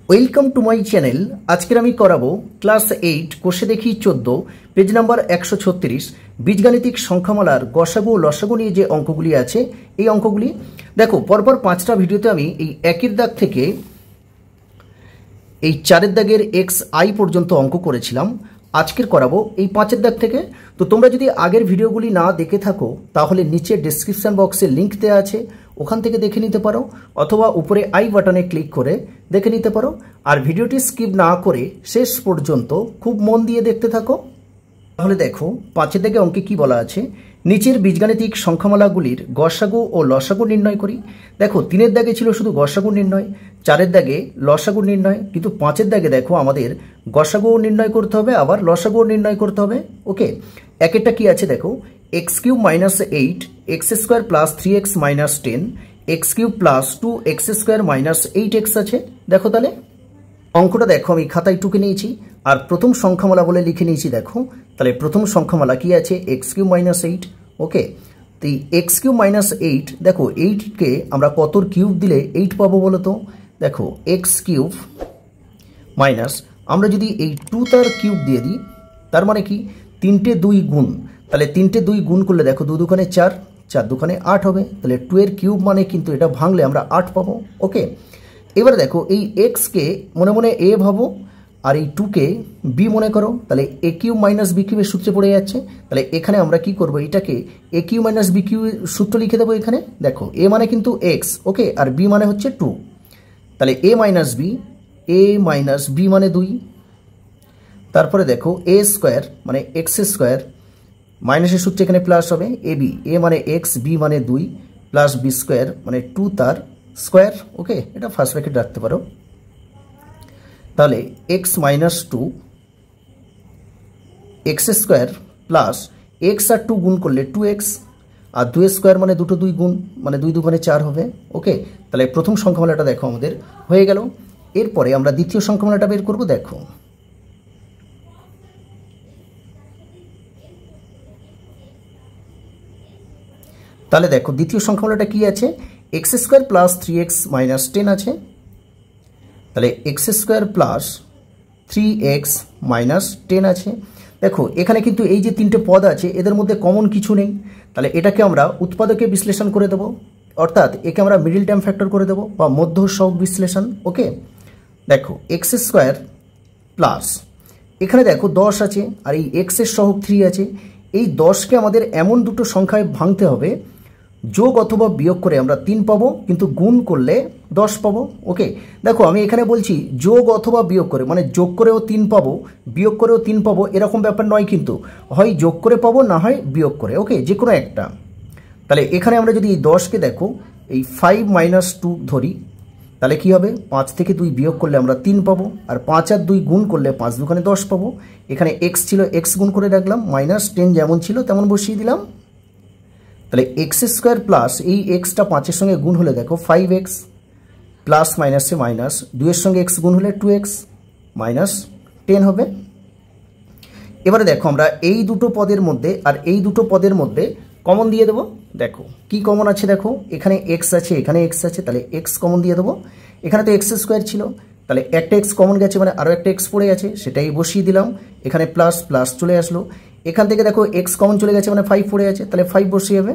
Welcome to my channel. আজকের আমি করাবো ক্লাস 8 কোষে দেখি 14 পেজ নাম্বার 136 বীজগাণিতিক সংখ্যামালার গসাগু ও লসাগু নিয়ে যে অঙ্কগুলি আছে এই অঙ্কগুলি দেখো। পরপর 5টা ভিডিওতে আমি এই একের দাগ থেকে এই 4এর দাগের xi পর্যন্ত অঙ্ক করেছিলাম। আজকের করাবো এই 5এর দাগ থেকে। তো তোমরা যদি আগের ভিডিওগুলি না দেখে থাকো তাহলে নিচে ডেসক্রিপশন বক্সে লিংক দেওয়া আছে, ওখান থেকে দেখে নিতে পারো, অথবা উপরে আই বাটনে ক্লিক করে দেখে নিতে পারো। আর ভিডিওটি স্কিপ না করে শেষ পর্যন্ত খুব মন দিয়ে দেখতে থাকো। তাহলে দেখো 5এর দাগে অঙ্কে কি বলা আছে, নিচের বীজগাণিতিক সংখ্যামালাগুলির গসাগু ও লসাগু নির্ণয় করি। দেখো 3এর দাগে ছিল শুধু গসাগু নির্ণয়, 4এর দাগে লসাগু নির্ণয়, কিন্তু 5এর দাগে দেখো আমাদের গসাগু নির্ণয় করতে হবে, আবার লসাগু নির্ণয় করতে হবে। ওকে, একেরটা কি আছে দেখো, x³ - 8 x² + 3x - 10 x³ + 2x² - 8x আছে। দেখো তাহলে অঙ্কটা দেখো আমি খাতায় টুকে নিয়েছি আর প্রথম সংখ্যামালা বলে লিখে নিয়েছি। দেখো তাহলে প্রথম সংখ্যামালা কি আছে, x³ - 8। ওকে, তো এই x³ - 8 দেখো 8কে আমরা কতর কিউব দিলে 8 পাবো বলো তো। দেখো x³ মাইনাস আমরা যদি এই 2 তার কিউব দিয়ে দিই, তার মানে কি 3টে 2 গুণ, তাহলে 3টে 2 গুণ করলে দেখো 2 দুখানে 4, 4 দুখানে 8 হবে। তাহলে 2 এর কিউব মানে কিন্তু এটা ভাঙলে আমরা 8 পাবো। ওকে, এবার দেখো এই এক্সকে মনে মনে এ ভাবো আর এই 2কে বি মনে করো, তাহলে a³ - b³ এর সূত্রে পড়ে যাচ্ছে। তাহলে এখানে আমরা কি করব, এটাকে a³ - b³ সূত্র লিখে দেবো এখানে। দেখো a মানে কিন্তু x, ওকে, আর b মানে হচ্ছে 2, তাহলে a - b, a - b মানে 2। তারপরে দেখো a² মানে x² মাইনাসের সূত্রে এখানে প্লাস হবে ab, a মানে x, b মানে 2 প্লাস b² মানে 2 তার স্কোয়ার। ওকে, এটা ফার্স্ট ব্র্যাকেট রাখতে পারো। তাহলে x - 2 x² প্লাস x আর 2 গুণ করলে 2x, আর 2² মানে দুটো 2 গুণ মানে 2 দুগুণে 4 হবে। ওকে, তাহলে প্রথম সংখ্যামালাটা দেখো আমাদের হয়ে গেল। এরপরে আমরা দ্বিতীয় সংখ্যামালাটা বের করব। দেখো তাহলে দেখো দ্বিতীয় সংখ্যামালাটা কি আছে, x² + 3x - 10 আছে। তাহলে x² + 3x - 10 আছে। দেখো এখানে কিন্তু এই যে 3টে পদ আছে এদের মধ্যে কমন কিছু নেই, তাহলে এটাকে আমরা উৎপাদকে বিশ্লেষণ করে দেবো, অর্থাৎ একে আমরা মিডল টার্ম ফ্যাক্টর করে দেবো বা মধ্য সহগ বিশ্লেষণ। ওকে, দেখো x² প্লাস এখানে দেখো 10 আছে আর এই x এর সহগ 3 আছে। এই 10কে আমাদের এমন দুটো সংখ্যায় ভাঙতে হবে যোগ অথবা বিয়োগ করে আমরা 3 পাবো, কিন্তু গুণ করলে 10 পাবো। ওকে, দেখো আমি এখানে বলছি যোগ অথবা বিয়োগ করে, মানে যোগ করেও 3 পাবো বিয়োগ করেও 3 পাবো এরকম ব্যাপার নয়, কিন্তু হয় যোগ করে পাবো না হয় বিয়োগ করে। ওকে, যে কোনো একটা। তাহলে এখানে আমরা যদি এই 10কে দেখো এই 5 - 2 ধরি, তাহলে কি হবে, 5 থেকে 2 বিয়োগ করলে আমরা 3 পাবো, আর 5 আর 2 গুণ করলে 5 দুখানে 10 পাবো। এখানে x ছিল x গুণ করে রাখলাম, -10 যেমন ছিল তেমন বসিয়ে দিলাম। তাহলে x² প্লাস এই এক্সটা 5-এর সঙ্গে গুণ হলে দেখো 5x প্লাস মাইনাসে মাইনাস 2-এর সঙ্গে x গুণ হলে 2x -10 হবে। এবারে দেখো আমরা এই দুটো পদের মধ্যে আর এই দুটো পদের মধ্যে কমন দিয়ে দেবো। দেখো কি কমন আছে, দেখো এখানে x আছে এখানে x আছে, তাহলে x কমন দিয়ে দেবো। এখানে তো x² ছিল, তাহলে একটা x কমন গেছে মানে আরও একটা x পড়ে আছে, সেটাই বসিয়ে দিলাম। এখানে প্লাস প্লাস চলে আসলো, এখান থেকে দেখো x কমন চলে গেছে মানে 5 পড়ে আছে, তাহলে 5 বসিয়ে যাবে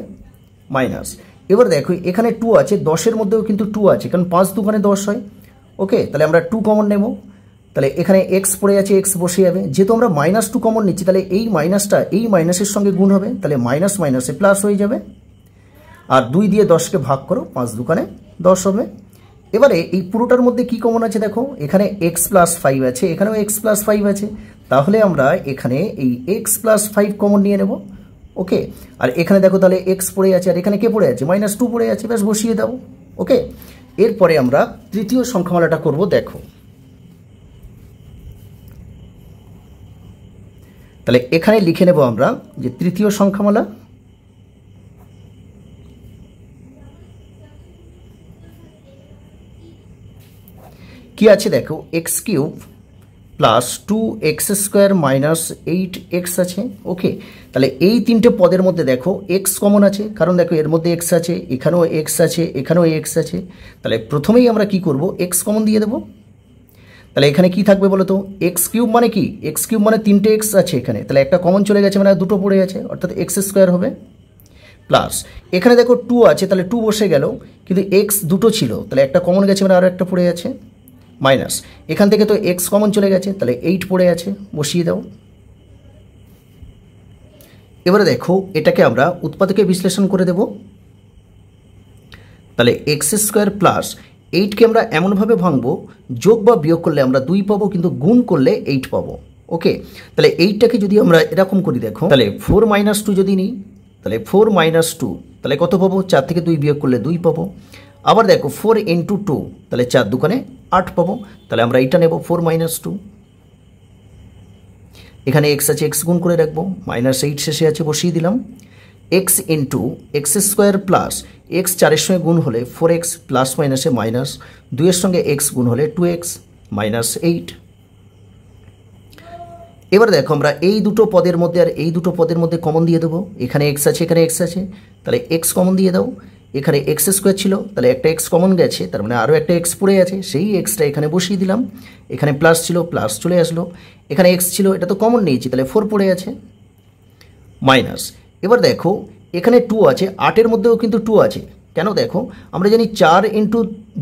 মাইনাস। এবার দেখো এখানে 2 আছে, 10-এর মধ্যেও কিন্তু 2 আছে, কারণ 5 দুগুণে 10 হয়। ওকে, তাহলে আমরা 2 কমন নেব, তাহলে এখানে x পড়ে আছে x বসে যাবে। যেহেতু আমরা -2 কমন নিচ্ছি তাহলে এই মাইনাসটা এই মাইনাসের সঙ্গে গুণ হবে, তাহলে মাইনাস মাইনাসে প্লাস হয়ে যাবে। আর 2 দিয়ে 10কে ভাগ করো, 5 দুগুণে 10 হবে। এবারে এই পুরোটার মধ্যে কি কমন আছে, দেখো এখানে x + 5 আছে, এখানেও x + 5 আছে, তাহলে আমরা এখানে এই x + 5 কমন নিয়ে নেব। ওকে, আর এখানে দেখো তাহলে x পড়ে আছে আর এখানে কে পড়ে আছে, -2 পড়ে আছে, ব্যাস বসিয়ে দাও। ওকে, এরপরে আমরা তৃতীয় সংখ্যামালাটা করব। দেখো তাহলে এখানে লিখে নেব আমরা যে তৃতীয় সংখ্যামালা কি আছে, দেখো x³ প্লাস 2x² - 8x আছে। ওকে, তাহলে এই 3টে পদের মধ্যে দেখো x কমন আছে, কারণ দেখো এর মধ্যে x আছে, এখানেও x আছে, এখানেও x আছে। তাহলে প্রথমেই আমরা কি করব, x কমন দিয়ে দেবো। তাহলে এখানে কি থাকবে বলো তো, এক্স কিউব মানে কি, এক্স কিউব মানে 3টে এক্স আছে এখানে, তাহলে একটা কমন চলে গেছে মানে দুটো পড়ে আছে, অর্থাৎ এক্স স্কোয়ার হবে। প্লাস এখানে দেখো 2 আছে, তাহলে 2 বসে গেল, কিন্তু এক্স দুটো ছিল, তাহলে একটা কমন গেছে মানে আরও একটা পড়ে আছে। মাইনাস এখান থেকে তো এক্স কমন চলে গেছে, তাহলে 8 পড়ে আছে, বসিয়ে দাও। এবারে দেখো এটাকে আমরা উৎপাদকে বিশ্লেষণ করে দেব। তাহলে এক্স স্কোয়ার প্লাস 8কে আমরা এমনভাবে ভাঙবো, যোগ বা বিয়োগ করলে আমরা 2 পাবো, কিন্তু গুণ করলে 8 পাবো। ওকে, তাহলে 8টাকে যদি আমরা এরকম করি, দেখো তাহলে 4 - 2 যদি নিই, তাহলে 4 - 2 তাহলে কত পাবো, 4 থেকে 2 বিয়োগ করলে 2 পাবো। আবার দেখো 4 × 2 তাহলে 4 দুগুণে 8 পাবো, তাহলে আমরা এইটা নেব 4 - 2। এখানে এক্স আছে, এক্স গুণ করে রাখবো, -8 শেষে আছে, বসিয়ে দিলাম। X into x square plus x 4-এর সঙ্গে গুণ হলে 4x প্লাস মাইনাসে মাইনাস, 2-এর সঙ্গে এক্স গুণ হলে 2x -8। এবার দেখো আমরা এই দুটো পদের মধ্যে আর এই দুটো পদের মধ্যে কমন দিয়ে দেবো, এখানে এক্স আছে, এখানে এক্স আছে, তাহলে এক্স কমন দিয়ে দাও। এখানে এক্স স্কোয়ার ছিল, তাহলে একটা এক্স কমন গেছে, তার মানে আরও একটা এক্স পড়ে আছে, সেই এক্সটা এখানে বসিয়ে দিলাম। এখানে প্লাস ছিল, প্লাস চলে আসলো, এখানে এক্স ছিল, এটা তো কমন নিয়েছি, তাহলে 4 পড়ে আছে, মাইনাস। এবার দেখো এখানে 2 আছে, 8-এর মধ্যেও কিন্তু 2 আছে, কেন দেখো আমরা জানি 4 ×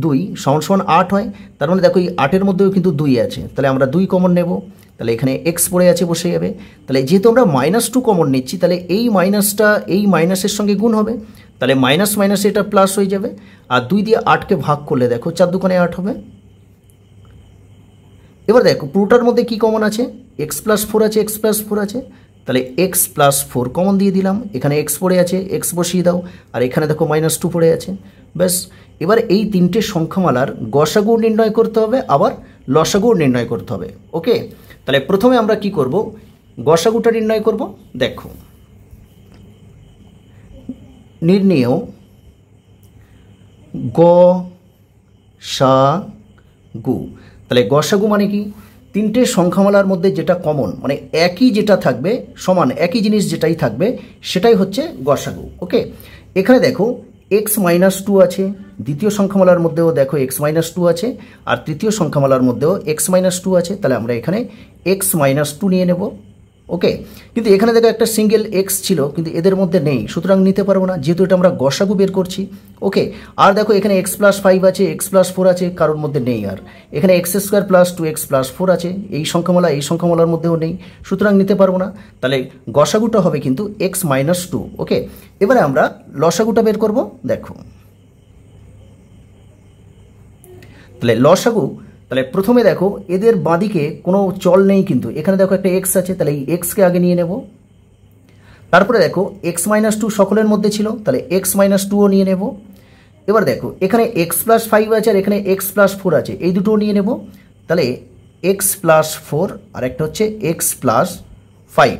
2 = 8 হয়, তার মানে দেখো এই 8-এর মধ্যেও কিন্তু 2 আছে, তাহলে আমরা 2 কমন নেব, তাহলে এখানে এক্স পড়ে আছে, বসে যাবে। তাহলে যেহেতু আমরা -2 কমন নিচ্ছি, তাহলে এই মাইনাসটা এই মাইনাসের সঙ্গে গুণ হবে, তাহলে মাইনাস মাইনাসে এটা প্লাস হয়ে যাবে, আর 2 দিয়ে 8কে ভাগ করলে দেখো 4 দুগুণে 8 হবে। এবার দেখো পুরোটার মধ্যে কি কমন আছে, x + 4 আছে, x + 4 আছে, তাহলে x + 4 কমন দিয়ে দিলাম। এখানে x পড়ে আছে, x বসিয়ে দাও, আর এখানে দেখো -2 পড়ে আছে, ব্যাস। এবার এই তিনটে সংখ্যামালার গসাগু নির্ণয় করতে হবে, আবার লসাগু নির্ণয় করতে হবে। ওকে, তাহলে প্রথমে আমরা কি করব, গসাগুটা নির্ণয় করব। দেখো নির্ণেয় গসাগু, তাহলে গসাগু মানে কি, তিনটে সংখ্যামালার মধ্যে যেটা কমন, মানে একই যেটা থাকবে, সমান একই জিনিস যেটাই থাকবে, সেটাই হচ্ছে গসাগু। ওকে, এখানে দেখো x - 2 আছে, দ্বিতীয় সংখ্যামালার মধ্যেও দেখো x - 2 আছে, আর তৃতীয় সংখ্যামালার মধ্যেও x - 2 আছে, তাহলে আমরা এখানে x - 2 নিয়ে নেব। ওকে, কিন্তু এখানে দেখো একটা সিঙ্গেল এক্স ছিল, কিন্তু এদের মধ্যে নেই, সুতরাং নিতে পারবো না, যেহেতু এটা আমরা গসাগু বের করছি। ওকে, আর দেখো এখানে x + 5 আছে, x + 4 আছে, কারোর মধ্যে নেই, আর এখানে x² + 2x + 4 আছে, এই সংখ্যামালা এই সংখ্যামালার মধ্যেও নেই, সুতরাং নিতে পারবো না, তাহলে গসাগুটা হবে কিন্তু x - 2। ওকে, এবারে আমরা লসাগুটা বের করব। দেখো তাহলে লসাগু, তাহলে প্রথমে দেখো এদের বাঁদিকে কোনো চল নেই, কিন্তু এখানে দেখো একটা এক্স আছে, তাহলে এই এক্সকে আগে নিয়ে নেব। তারপরে দেখো x - 2 সকলের মধ্যে ছিল, তাহলে x - 2ও নিয়ে নেব। এবার দেখো এখানে x + 5 আছে, আর এখানে x + 4 আছে, এই দুটোও নিয়ে নেব, তাহলে x + 4 আর একটা হচ্ছে x + 5।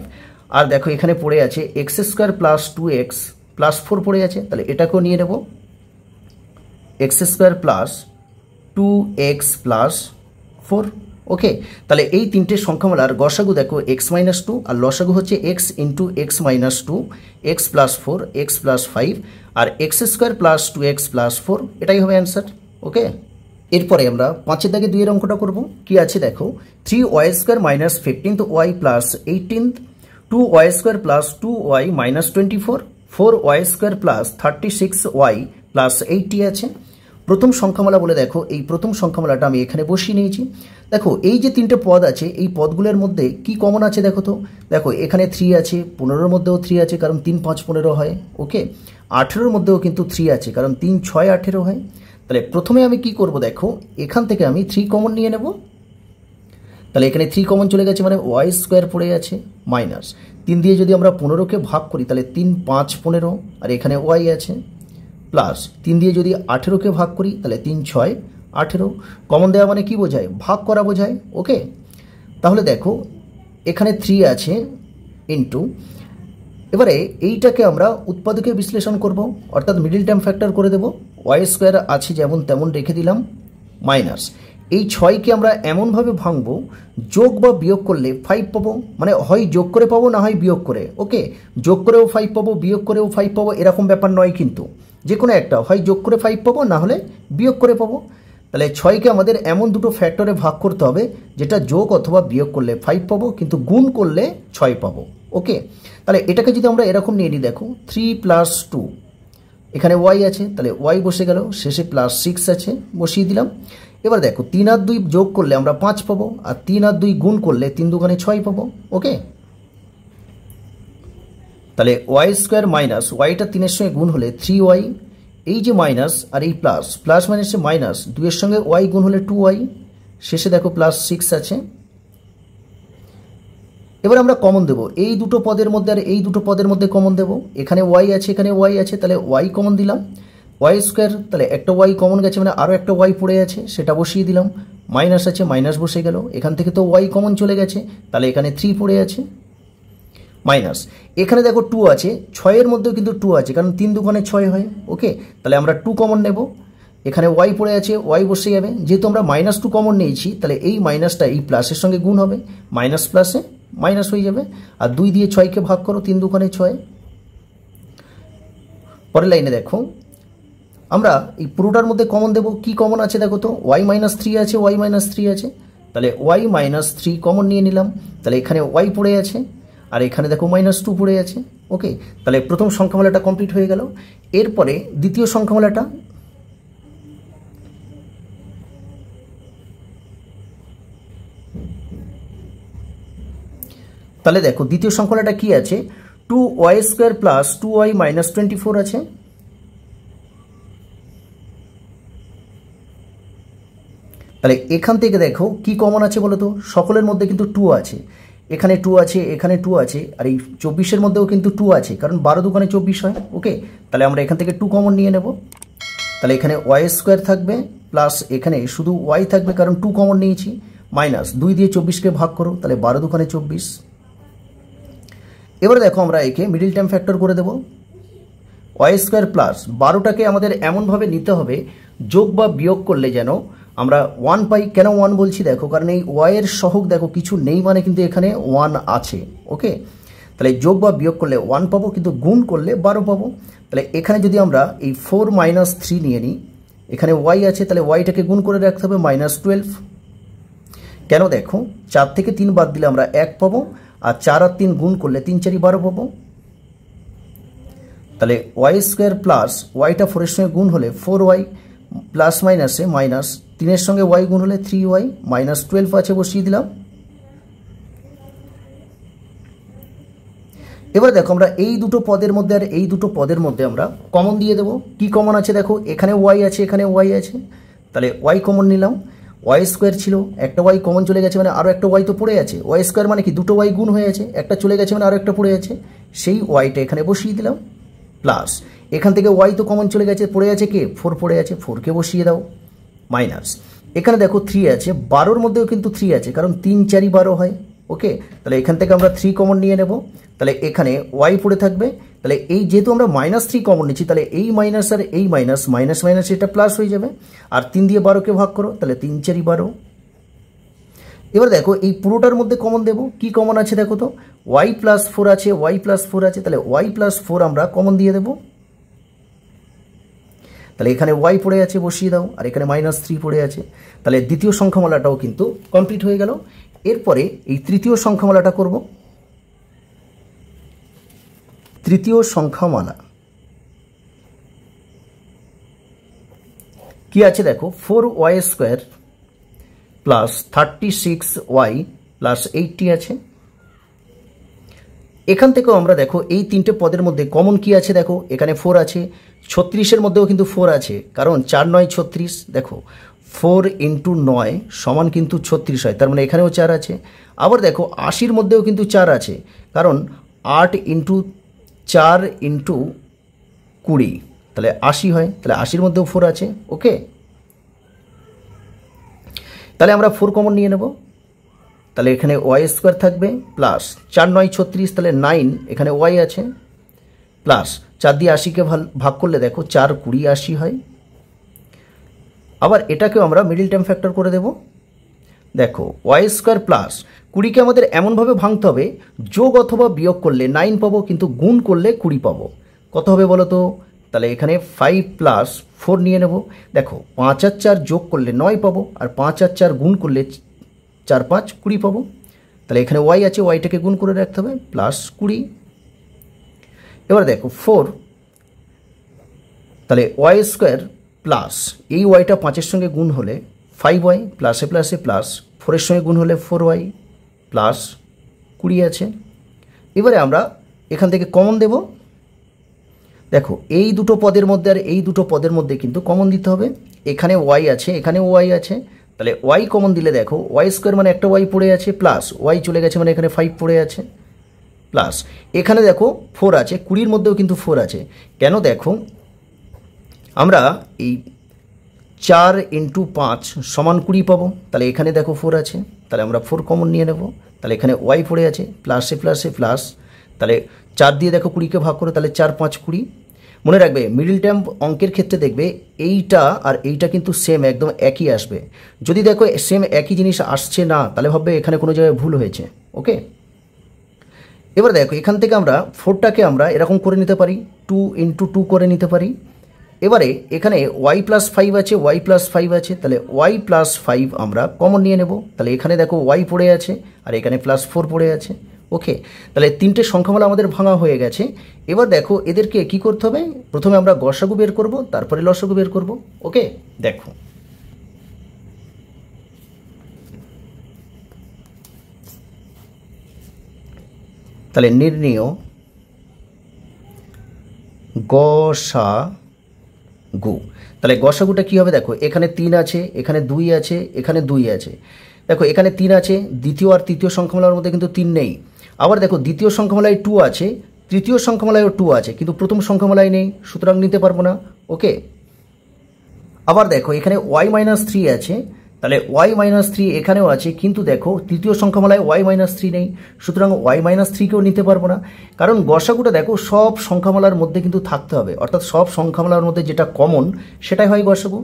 আর দেখো এখানে পড়ে আছে x² + 2x + 4 পড়ে আছে, তাহলে এটাকেও নিয়ে নেব, x² + 2x + 4। ওকে, তাহলে এই তিনটে সংখ্যামালার গসাগু দেখো x - 2, আর লসাগু হচ্ছে x × x - 2, x + 4, x + 5, আর x² + 2x + 4, এটাই হবে অ্যান্সার। ওকে, এরপরে আমরা 5-এর দাগে 2-এর অঙ্কটা করব। কি আছে দেখো, 3y² - 15y + 18, 2y² + 2y - 24, 4y² + 36y + 80 আছে। প্রথম সংখ্যামালা বলে দেখো, এই প্রথম সংখ্যামালাটা আমি এখানে বসিয়ে নিয়েছি। দেখো এই যে তিনটে পদ আছে, এই পদগুলোর মধ্যে কি কমন আছে দেখো তো, দেখো এখানে 3 আছে, 15-এর মধ্যেও 3 আছে, কারণ 3 × 5 = 15 হয়। ওকে, 18-এর মধ্যেও কিন্তু 3 আছে, কারণ 3 × 6 = 18 হয়। তাহলে প্রথমে আমি কি করব, দেখো এখান থেকে আমি 3 কমন নিয়ে নেব, তাহলে এখানে 3 কমন চলে গেছে, মানে y² পড়ে আছে, মাইনাস 3 দিয়ে যদি আমরা 15কে ভাগ করি, তাহলে 3 × 5 = 15, আর এখানে y আছে, প্লাস 3 দিয়ে যদি 18কে ভাগ করি, তাহলে 3 × 6 = 18, কমন দেওয়া মানে কি বোঝায়, ভাগ করা বোঝায়। ওকে, তাহলে দেখো এখানে 3 আছে ইন্টু, এবারে এইটাকে আমরা উৎপাদকে বিশ্লেষণ করব, অর্থাৎ মিডল টার্ম ফ্যাক্টর করে দেব। y² আছে যেমন তেমন রেখে দিলাম, মাইনাস এই 6কে আমরা এমনভাবে ভাঙবো, যোগ বা বিয়োগ করলে 5 পাবো, মানে হয় যোগ করে পাবো, না হয় বিয়োগ করে। ওকে, যোগ করেও 5 পাবো, বিয়োগ করেও 5 পাবো, এরকম ব্যাপার নয়, কিন্তু যে কোনো একটা, হয় যোগ করে 5 পাবো, না হলে বিয়োগ করে পাবো। তাহলে 6কে আমাদের এমন দুটো ফ্যাক্টরে ভাগ করতে হবে যেটা যোগ অথবা বিয়োগ করলে 5 পাবো, কিন্তু গুণ করলে 6 পাবো। ওকে, তাহলে এটাকে যদি আমরা এরকম নিয়ে নিই, দেখো 3 + 2, এখানে y আছে, তাহলে y বসে গেল, শেষে +6 আছে, বসিয়ে দিলাম। এবার দেখো 3 আর 2 যোগ করলে আমরা 5 পাবো, আর 3 আর 2 গুণ করলে 3 দুগুণে 6 পাবো। ওকে, তাহলে y² মাইনাস ওয়াইটা 3-এর সঙ্গে গুণ হলে 3y, এই যে মাইনাস আর এই প্লাস, প্লাস মাইনাসে মাইনাস, 2-এর সঙ্গে y গুণ হলে 2y, শেষে দেখো +6 আছে। এবার আমরা কমন দেব এই দুটো পদের মধ্যে আর এই দুটো পদের মধ্যে কমন দেব। এখানে y আছে, এখানে y আছে, তাহলে y কমন দিলাম, y², তাহলে একটা y কমন গেছে, মানে আরও একটা y পড়ে আছে, সেটা বসিয়ে দিলাম। মাইনাস আছে, মাইনাস বসে গেল, এখান থেকে তো y কমন চলে গেছে, তাহলে এখানে 3 পড়ে আছে, মাইনাস। এখানে দেখো 2 আছে, 6-এর মধ্যেও কিন্তু 2 আছে, কারণ 3 দুগুণে 6 হয়। ওকে, তাহলে আমরা 2 কমন নেব, এখানে y পড়ে আছে, y বসে যাবে, যেহেতু আমরা -2 কমন নিয়েছি, তাহলে এই মাইনাসটা এই প্লাসের সঙ্গে গুণ হবে, মাইনাস প্লাসে মাইনাস হয়ে যাবে, আর 2 দিয়ে 6কে ভাগ করো, 3 দুগুণে 6। পরের লাইনে দেখো আমরা এই পুরোটার মধ্যে কমন দেব, কি কমন আছে দেখো তো, y-3 আছে, y-3 আছে, তাহলে y-3 কমন নিয়ে নিলাম, তাহলে এখানে y পড়ে আছে, আর এখানে দেখো -2 পড়ে আছে। ওকে, তাহলে প্রথম সংখ্যামালাটা কমপ্লিট হয়ে গেল। এরপরে দ্বিতীয় সংখ্যামালাটা, তাহলে দেখো দ্বিতীয় সংখ্যামালাটা কি আছে, 2y² + 2y - 24 আছে। তাহলে এখান থেকে দেখো কি কমন আছে বলো তো, সকলের মধ্যে কিন্তু 2 আছে, এখানে 2 আছে, এখানে 2 আছে, আর এই 24-এর মধ্যেও কিন্তু 2 আছে, কারণ 12 দুগুণে 24 হয়। ওকে, তাহলে আমরা এখান থেকে 2 কমন নিয়ে নেব, তাহলে এখানে y² থাকবে, প্লাস এখানে শুধু y থাকবে, কারণ 2 কমন নিয়েছি, মাইনাস 2 দিয়ে 24কে ভাগ করো, তাহলে 12 দুগুণে 24। এবারে দেখো আমরা একে মিডিল টার্ম ফ্যাক্টর করে দেব, y² প্লাস 12টাকে আমাদের এমনভাবে নিতে হবে যোগ বা বিয়োগ করলে যেন আমরা 1 পাই। কেন 1 বলছি দেখো, কারণ এই y এর সহগ দেখো কিছু নেই, মানে কিন্তু এখানে 1 আছে। ওকে, তাহলে যোগ বা বিয়োগ করলে 1 পাবো, কিন্তু গুণ করলে 12 পাবো। তাহলে এখানে যদি আমরা এই 4 - 3 নিয়ে নিই, এখানে y আছে, তাহলে yটাকে গুণ করে রাখতে হবে, -12। কেন দেখো 4 থেকে 3 বাদ দিলে আমরা 1 পাবো, আর 4 আর 3 গুণ করলে 3 4 12 পাবো। তাহলে y² প্লাস ওয়াইটা 4-এর সঙ্গে গুণ হলে 4y, প্লাস মাইনাসে মাইনাস, 3-এর সঙ্গে y গুণ হলে 3y, -12 আছে, বসিয়ে দিলাম। এবার দেখো আমরা এই দুটো পদের মধ্যে আর এই দুটো পদের মধ্যে আমরা কমন দিয়ে দেবো। কি কমন আছে দেখো, এখানে y আছে, এখানে y আছে, তাহলে y কমন নিলাম, y² ছিল, একটা y কমন চলে গেছে, মানে আরও একটা y তো পড়ে আছে, y² মানে কি দুটো y গুণ হয়ে আছে, একটা চলে গেছে মানে আরও একটা পড়ে আছে, সেই yটা এখানে বসিয়ে দিলাম, প্লাস এখান থেকে y তো কমন চলে গেছে, পড়ে আছে কে, 4 পড়ে আছে, 4কে বসিয়ে দাও, মাইনাস এখানে দেখো 3 আছে, 12-র মধ্যেও কিন্তু 3 আছে, কারণ 3 4 12 হয়। ওকে, তাহলে এখান থেকে আমরা 3 কমন নিয়ে নেব, তাহলে এখানে y পড়ে থাকবে, তাহলে এই যেহেতু আমরা -3 কমন নিচ্ছি, তাহলে এই মাইনাস আর এই মাইনাস, মাইনাস মাইনাস এটা প্লাস হয়ে যাবে, আর 3 দিয়ে 12কে ভাগ করো, তাহলে 3 4 12। এবার দেখো এই পুরোটার মধ্যে কমন দেব, কি কমন আছে দেখো তো, y+4 আছে, y+4 আছে, তাহলে y+4 আমরা কমন দিয়ে দেব, তাহলে এখানে y পড়ে আছে, বসিয়ে দাও, আর এখানে -3 পড়ে আছে। তাহলে দ্বিতীয় সংখ্যামালাটাও কিন্তু কমপ্লিট হয়ে গেল। এরপরে এই তৃতীয় সংখ্যামালাটা করব। তৃতীয় সংখ্যামালা কি আছে দেখো, 4y² প্লাস 36y প্লাস 80 আছে। এখান থেকেও আমরা দেখো এই তিনটে পদের মধ্যে কমন কি আছে দেখো, এখানে 4 আছে, 36-এর মধ্যেও কিন্তু 4 আছে, কারণ 4 9 36, দেখো 4 × 9 সমান কিন্তু 36 হয়, তার মানে এখানেও 4 আছে। আবার দেখো 80-র মধ্যেও কিন্তু 4 আছে, কারণ 8 × 4 × 20, তাহলে 80 হয়, তাহলে 80-র মধ্যেও 4 আছে। ওকে, তাহলে আমরা 4 কমন নিয়ে নেব, তাহলে এখানে y² থাকবে, প্লাস 4 9 36, তাহলে 9, এখানে y আছে, প্লাস 4 দিয়ে 80কে ভাগ করলে দেখো 4 20 80 হয়। আবার এটাকেও আমরা মিডিল টার্ম ফ্যাক্টর করে দেব, দেখো y² প্লাস 20কে আমাদের এমনভাবে ভাঙতে হবে যোগ অথবা বিয়োগ করলে 9 পাবো, কিন্তু গুণ করলে 20 পাবো। কত হবে বলো তো, তাহলে এখানে 5 প্লাস 4 নিয়ে নেব। দেখো 5 আর 4 যোগ করলে 9 পাবো, আর 5 আর 4 গুণ করলে 4 5 20 পাবো। তাহলে এখানে ওয়াই আছে, ওয়াইটাকে গুণ করে রাখতে হবে, প্লাস 20। এবার দেখো 4, তাহলে ওয়াই স্কোয়ার প্লাস এই ওয়াইটা 5-এর সঙ্গে গুণ হলে 5y, প্লাসে প্লাসে প্লাস 4-এর সঙ্গে গুণ হলে 4y প্লাস 20 আছে। এবারে আমরা এখান থেকে কমন দেব। দেখো এই দুটো পদের মধ্যে আর এই দুটো পদের মধ্যে কিন্তু কমন দিতে হবে। এখানে ওয়াই আছে, এখানে ওয়াই আছে, তাহলে ওয়াই কমন দিলে দেখো ওয়াই স্কোয়ার মানে একটা ওয়াই পড়ে আছে, প্লাস ওয়াই চলে গেছে মানে এখানে 5 পড়ে আছে, প্লাস এখানে দেখো 4 আছে, 20-র মধ্যেও কিন্তু 4 আছে। কেন দেখো আমরা এই 4 × 5 = 20 পাবো, তাহলে এখানে দেখো 4 আছে, তাহলে আমরা 4 কমন নিয়ে নেব। তাহলে এখানে ওয়াই পড়ে আছে, প্লাসে প্লাসে প্লাস, তাহলে 4 দিয়ে দেখো 20কে ভাগ করে, তাহলে 4 5 20। মনে রাখবে মিডল টার্ম অঙ্কের ক্ষেত্রে দেখবে এইটা আর এইটা কিন্তু সেম, একদম একই আসবে। যদি দেখো সেম একই জিনিস আসছে না, তাহলে ভাববে এখানে কোনো জায়গায় ভুল হয়েছে। ওকে, এবার দেখো এখান থেকে আমরা 4টাকে আমরা এরকম করে নিতে পারি, 2 × 2 করে নিতে পারি। এবারে এখানে y + 5 আছে, y + 5 আছে, তাহলে y + 5 আমরা কমন নিয়ে নেব। তাহলে এখানে দেখো y পড়ে আছে আর এখানে +4 পড়ে আছে। ওকে, তাহলে তিনটে সংখ্যামালা আমাদের ভাঙা হয়ে গেছে। এবার দেখো এদেরকে কি করতে হবে, প্রথমে আমরা গসাগু বের করব, তারপরে লসাগু বের করব। ওকে, দেখো তাহলে নির্ণেয় গসাগু। তাহলে গসাগুটা কী হবে, দেখো এখানে 3 আছে, এখানে 2 আছে, এখানে 2 আছে। দেখো এখানে 3 আছে, দ্বিতীয় আর তৃতীয় সংখ্যামালার মধ্যে কিন্তু 3 নেই। আবার দেখো দ্বিতীয় সংখ্যামালায় 2 আছে, তৃতীয় সংখ্যামালায়ও 2 আছে, কিন্তু প্রথম সংখ্যামালায় নেই, সুতরাং নিতে পারবো না। ওকে, আবার দেখো এখানে y - 3 আছে, তাহলে y - 3 এখানেও আছে, কিন্তু দেখো তৃতীয় সংখ্যামালায় y - 3 নেই, সুতরাং y - 3কেও নিতে পারবো না। কারণ গসাগুটা দেখো সব সংখ্যামালার মধ্যে কিন্তু থাকতে হবে, অর্থাৎ সব সংখ্যামালার মধ্যে যেটা কমন সেটাই হয় গসাগু।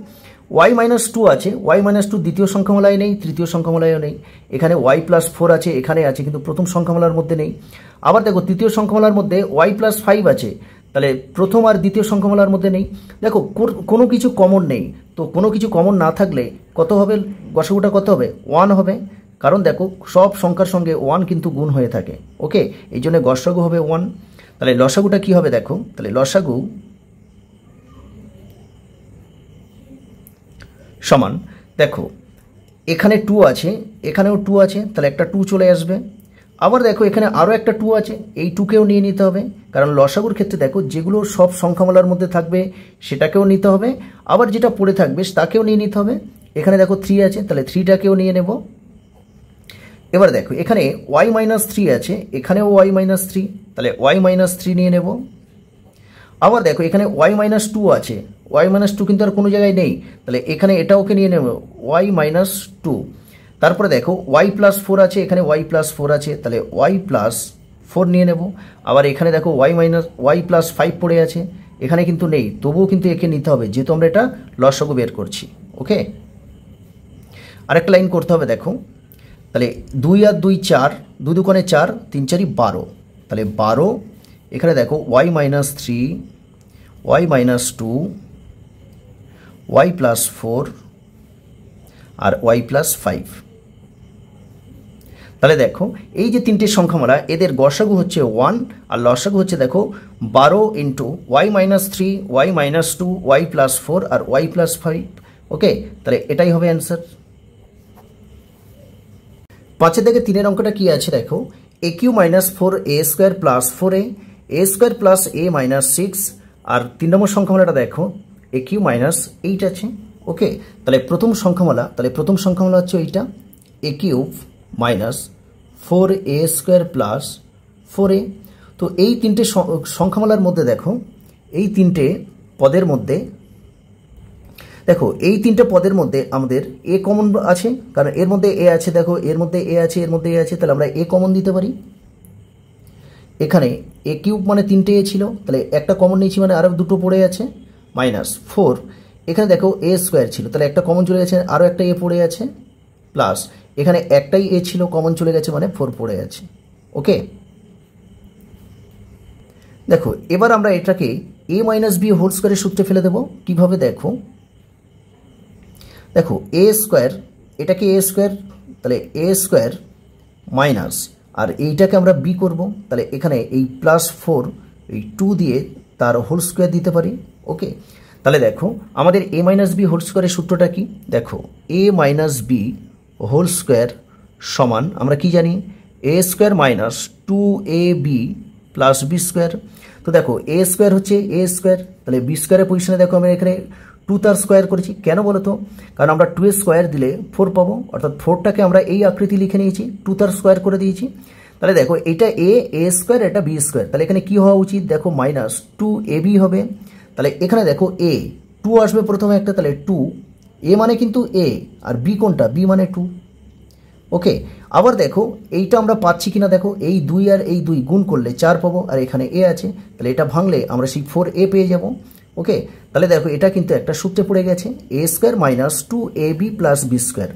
y - 2 আছে, y - 2 দ্বিতীয় সংখ্যামালায় নেই, তৃতীয় সংখ্যামালায়ও নেই। এখানে y + 4 আছে, এখানে আছে, কিন্তু প্রথম সংখ্যামালার মধ্যে নেই। আবার দেখো তৃতীয় সংখ্যামালার মধ্যে y + 5 আছে, তাহলে প্রথম আর দ্বিতীয় সংখ্যামালার মধ্যে নেই। দেখো কোনো কিছু কমন নেই, তো কোনো কিছু কমন না থাকলে কত হবে, গসাগুটা কত হবে, 1 হবে। কারণ দেখো সব সংখ্যার সঙ্গে 1 কিন্তু গুণ হয়ে থাকে। ওকে, এই জন্য গসাগু হবে 1। তাহলে লসাগুটা কি হবে, দেখো তাহলে লসাগু সমান, দেখো এখানে 2 আছে, এখানেও 2 আছে, তাহলে একটা 2 চলে আসবে। আবার দেখো এখানে আরও একটা 2 আছে, এই 2কেও নিয়ে নিতে হবে, কারণ লসাগুর ক্ষেত্রে দেখো যেগুলো সব সংখ্যামালার মধ্যে থাকবে সেটাকেও নিতে হবে, আবার যেটা পড়ে থাকবে তাকেও নিয়ে নিতে হবে। এখানে দেখো 3 আছে, তাহলে 3টাকেও নিয়ে নেব। এবার দেখো এখানে y - 3 আছে, এখানেও y - 3, তাহলে y - 3 নিয়ে নেব। আবার দেখো এখানে y - 2 আছে, y - 2 কিন্তু আর কোনো জায়গায় নেই, তাহলে এখানে এটাওকে নিয়ে নেব, y - 2। তারপরে দেখো y + 4 আছে, এখানে y + 4 আছে, তাহলে y + 4 নিয়ে নেব। আবার এখানে দেখো y + 5 পড়ে আছে, এখানে কিন্তু নেই, তবুও কিন্তু একে নিতে হবে, যেহেতু আমরা এটা লসাগু বের করছি। ওকে, আরেকটা লাইন করতে হবে, দেখো তাহলে 2 আর 2 4, 2 দুগুণে 4, 3 4 12, তাহলে 12। এখানে দেখো y - 3, y - 2, y + 4 আর y + 5। তাহলে দেখো এই যে তিনটে সংখ্যামালা, এদের গসাগু হচ্ছে 1 আর লসাগু হচ্ছে দেখো 12 × y - 3, y - 2, y + 4 আর y + 5। ওকে, তাহলে এটাই হবে অ্যান্সার। 5 থেকে 3-এর অঙ্কটা কি আছে, দেখো aq - 4a² + 4a, a² + a - 6, আর 3 নম্বর সংখ্যামালাটা দেখো aq - 8 আছে। ওকে, তাহলে প্রথম সংখ্যামালা হচ্ছে এইটা, a³ - 4a² + 4a। তো এই তিনটে সংখ্যামালার মধ্যে দেখো, এই তিনটে পদের মধ্যে দেখো এই তিনটে পদের মধ্যে আমাদের এ কমন আছে, কারণ এর মধ্যে এ আছে, দেখো এর মধ্যে এ আছে, এর মধ্যে এ আছে, তাহলে আমরা এ কমন দিতে পারি। এখানে a³ মানে 3টে এ ছিল, তাহলে একটা কমন নিয়েছি মানে আরও 2টো পড়ে আছে, -4। এখানে দেখো a² ছিল, তাহলে একটা কমন চলে গেছে, আরও একটা এ পড়ে আছে, প্লাস এখানে একটাই এ ছিল, কমন চলে গেছে, মানে 4 পড়ে আছে। ওকে, দেখো এবার আমরা এটাকে এ মাইনাস বি হোল স্কোয়ারের সূত্রে ফেলে দেবো। কীভাবে দেখো, দেখো এ স্কোয়ার, এটাকে এ স্কোয়ার, তাহলে এ স্কোয়ার মাইনাস, আর এইটাকে আমরা বি করব, তাহলে এখানে এই +4 এই 2 দিয়ে তার হোল স্কোয়ার দিতে পারি। ওকে, তাহলে দেখো আমাদের এ মাইনাস বি হোল স্কোয়ারের সূত্রটা কি, দেখো a minus b whole square সমান আমরা কি জানি, a square minus 2ab plus B square. তো দেখো এ স্কোয়ার হচ্ছে এ স্কোয়ার, তাহলে বি স্কোয়ারের পজিশনে দেখো আমরা এখানে 2 তার স্কোয়ার করেছি। কেন বলো তো, কারণ আমরা 2 এর স্কোয়ার দিলে 4 পাবো, অর্থাৎ 4টাকে আমরা এই আকৃতি লিখে নিয়েছি, 2 তার স্কোয়ার করে দিয়েছি। তাহলে দেখো এটা এ স্কোয়ার, এটা বি স্কোয়ার, তাহলে এখানে কি হওয়া উচিত, দেখো মাইনাস 2ab হবে। তাহলে এখানে দেখো এ 2 আসবে প্রথমে একটা, তাহলে 2, এ মানে কিন্তু এ, আর বি কোনটা, বি মানে 2। ওকে, আবার দেখো এইটা আমরা পাচ্ছি কিনা, দেখো এই 2 আর এই 2 গুণ করলে 4 পাবো, আর এখানে এ আছে, তাহলে এটা ভাঙলে আমরা সেই 4a পেয়ে যাব। ওকে, তাহলে দেখো এটা কিন্তু একটা সূত্রে পড়ে গেছে, a square minus 2ab plus B square.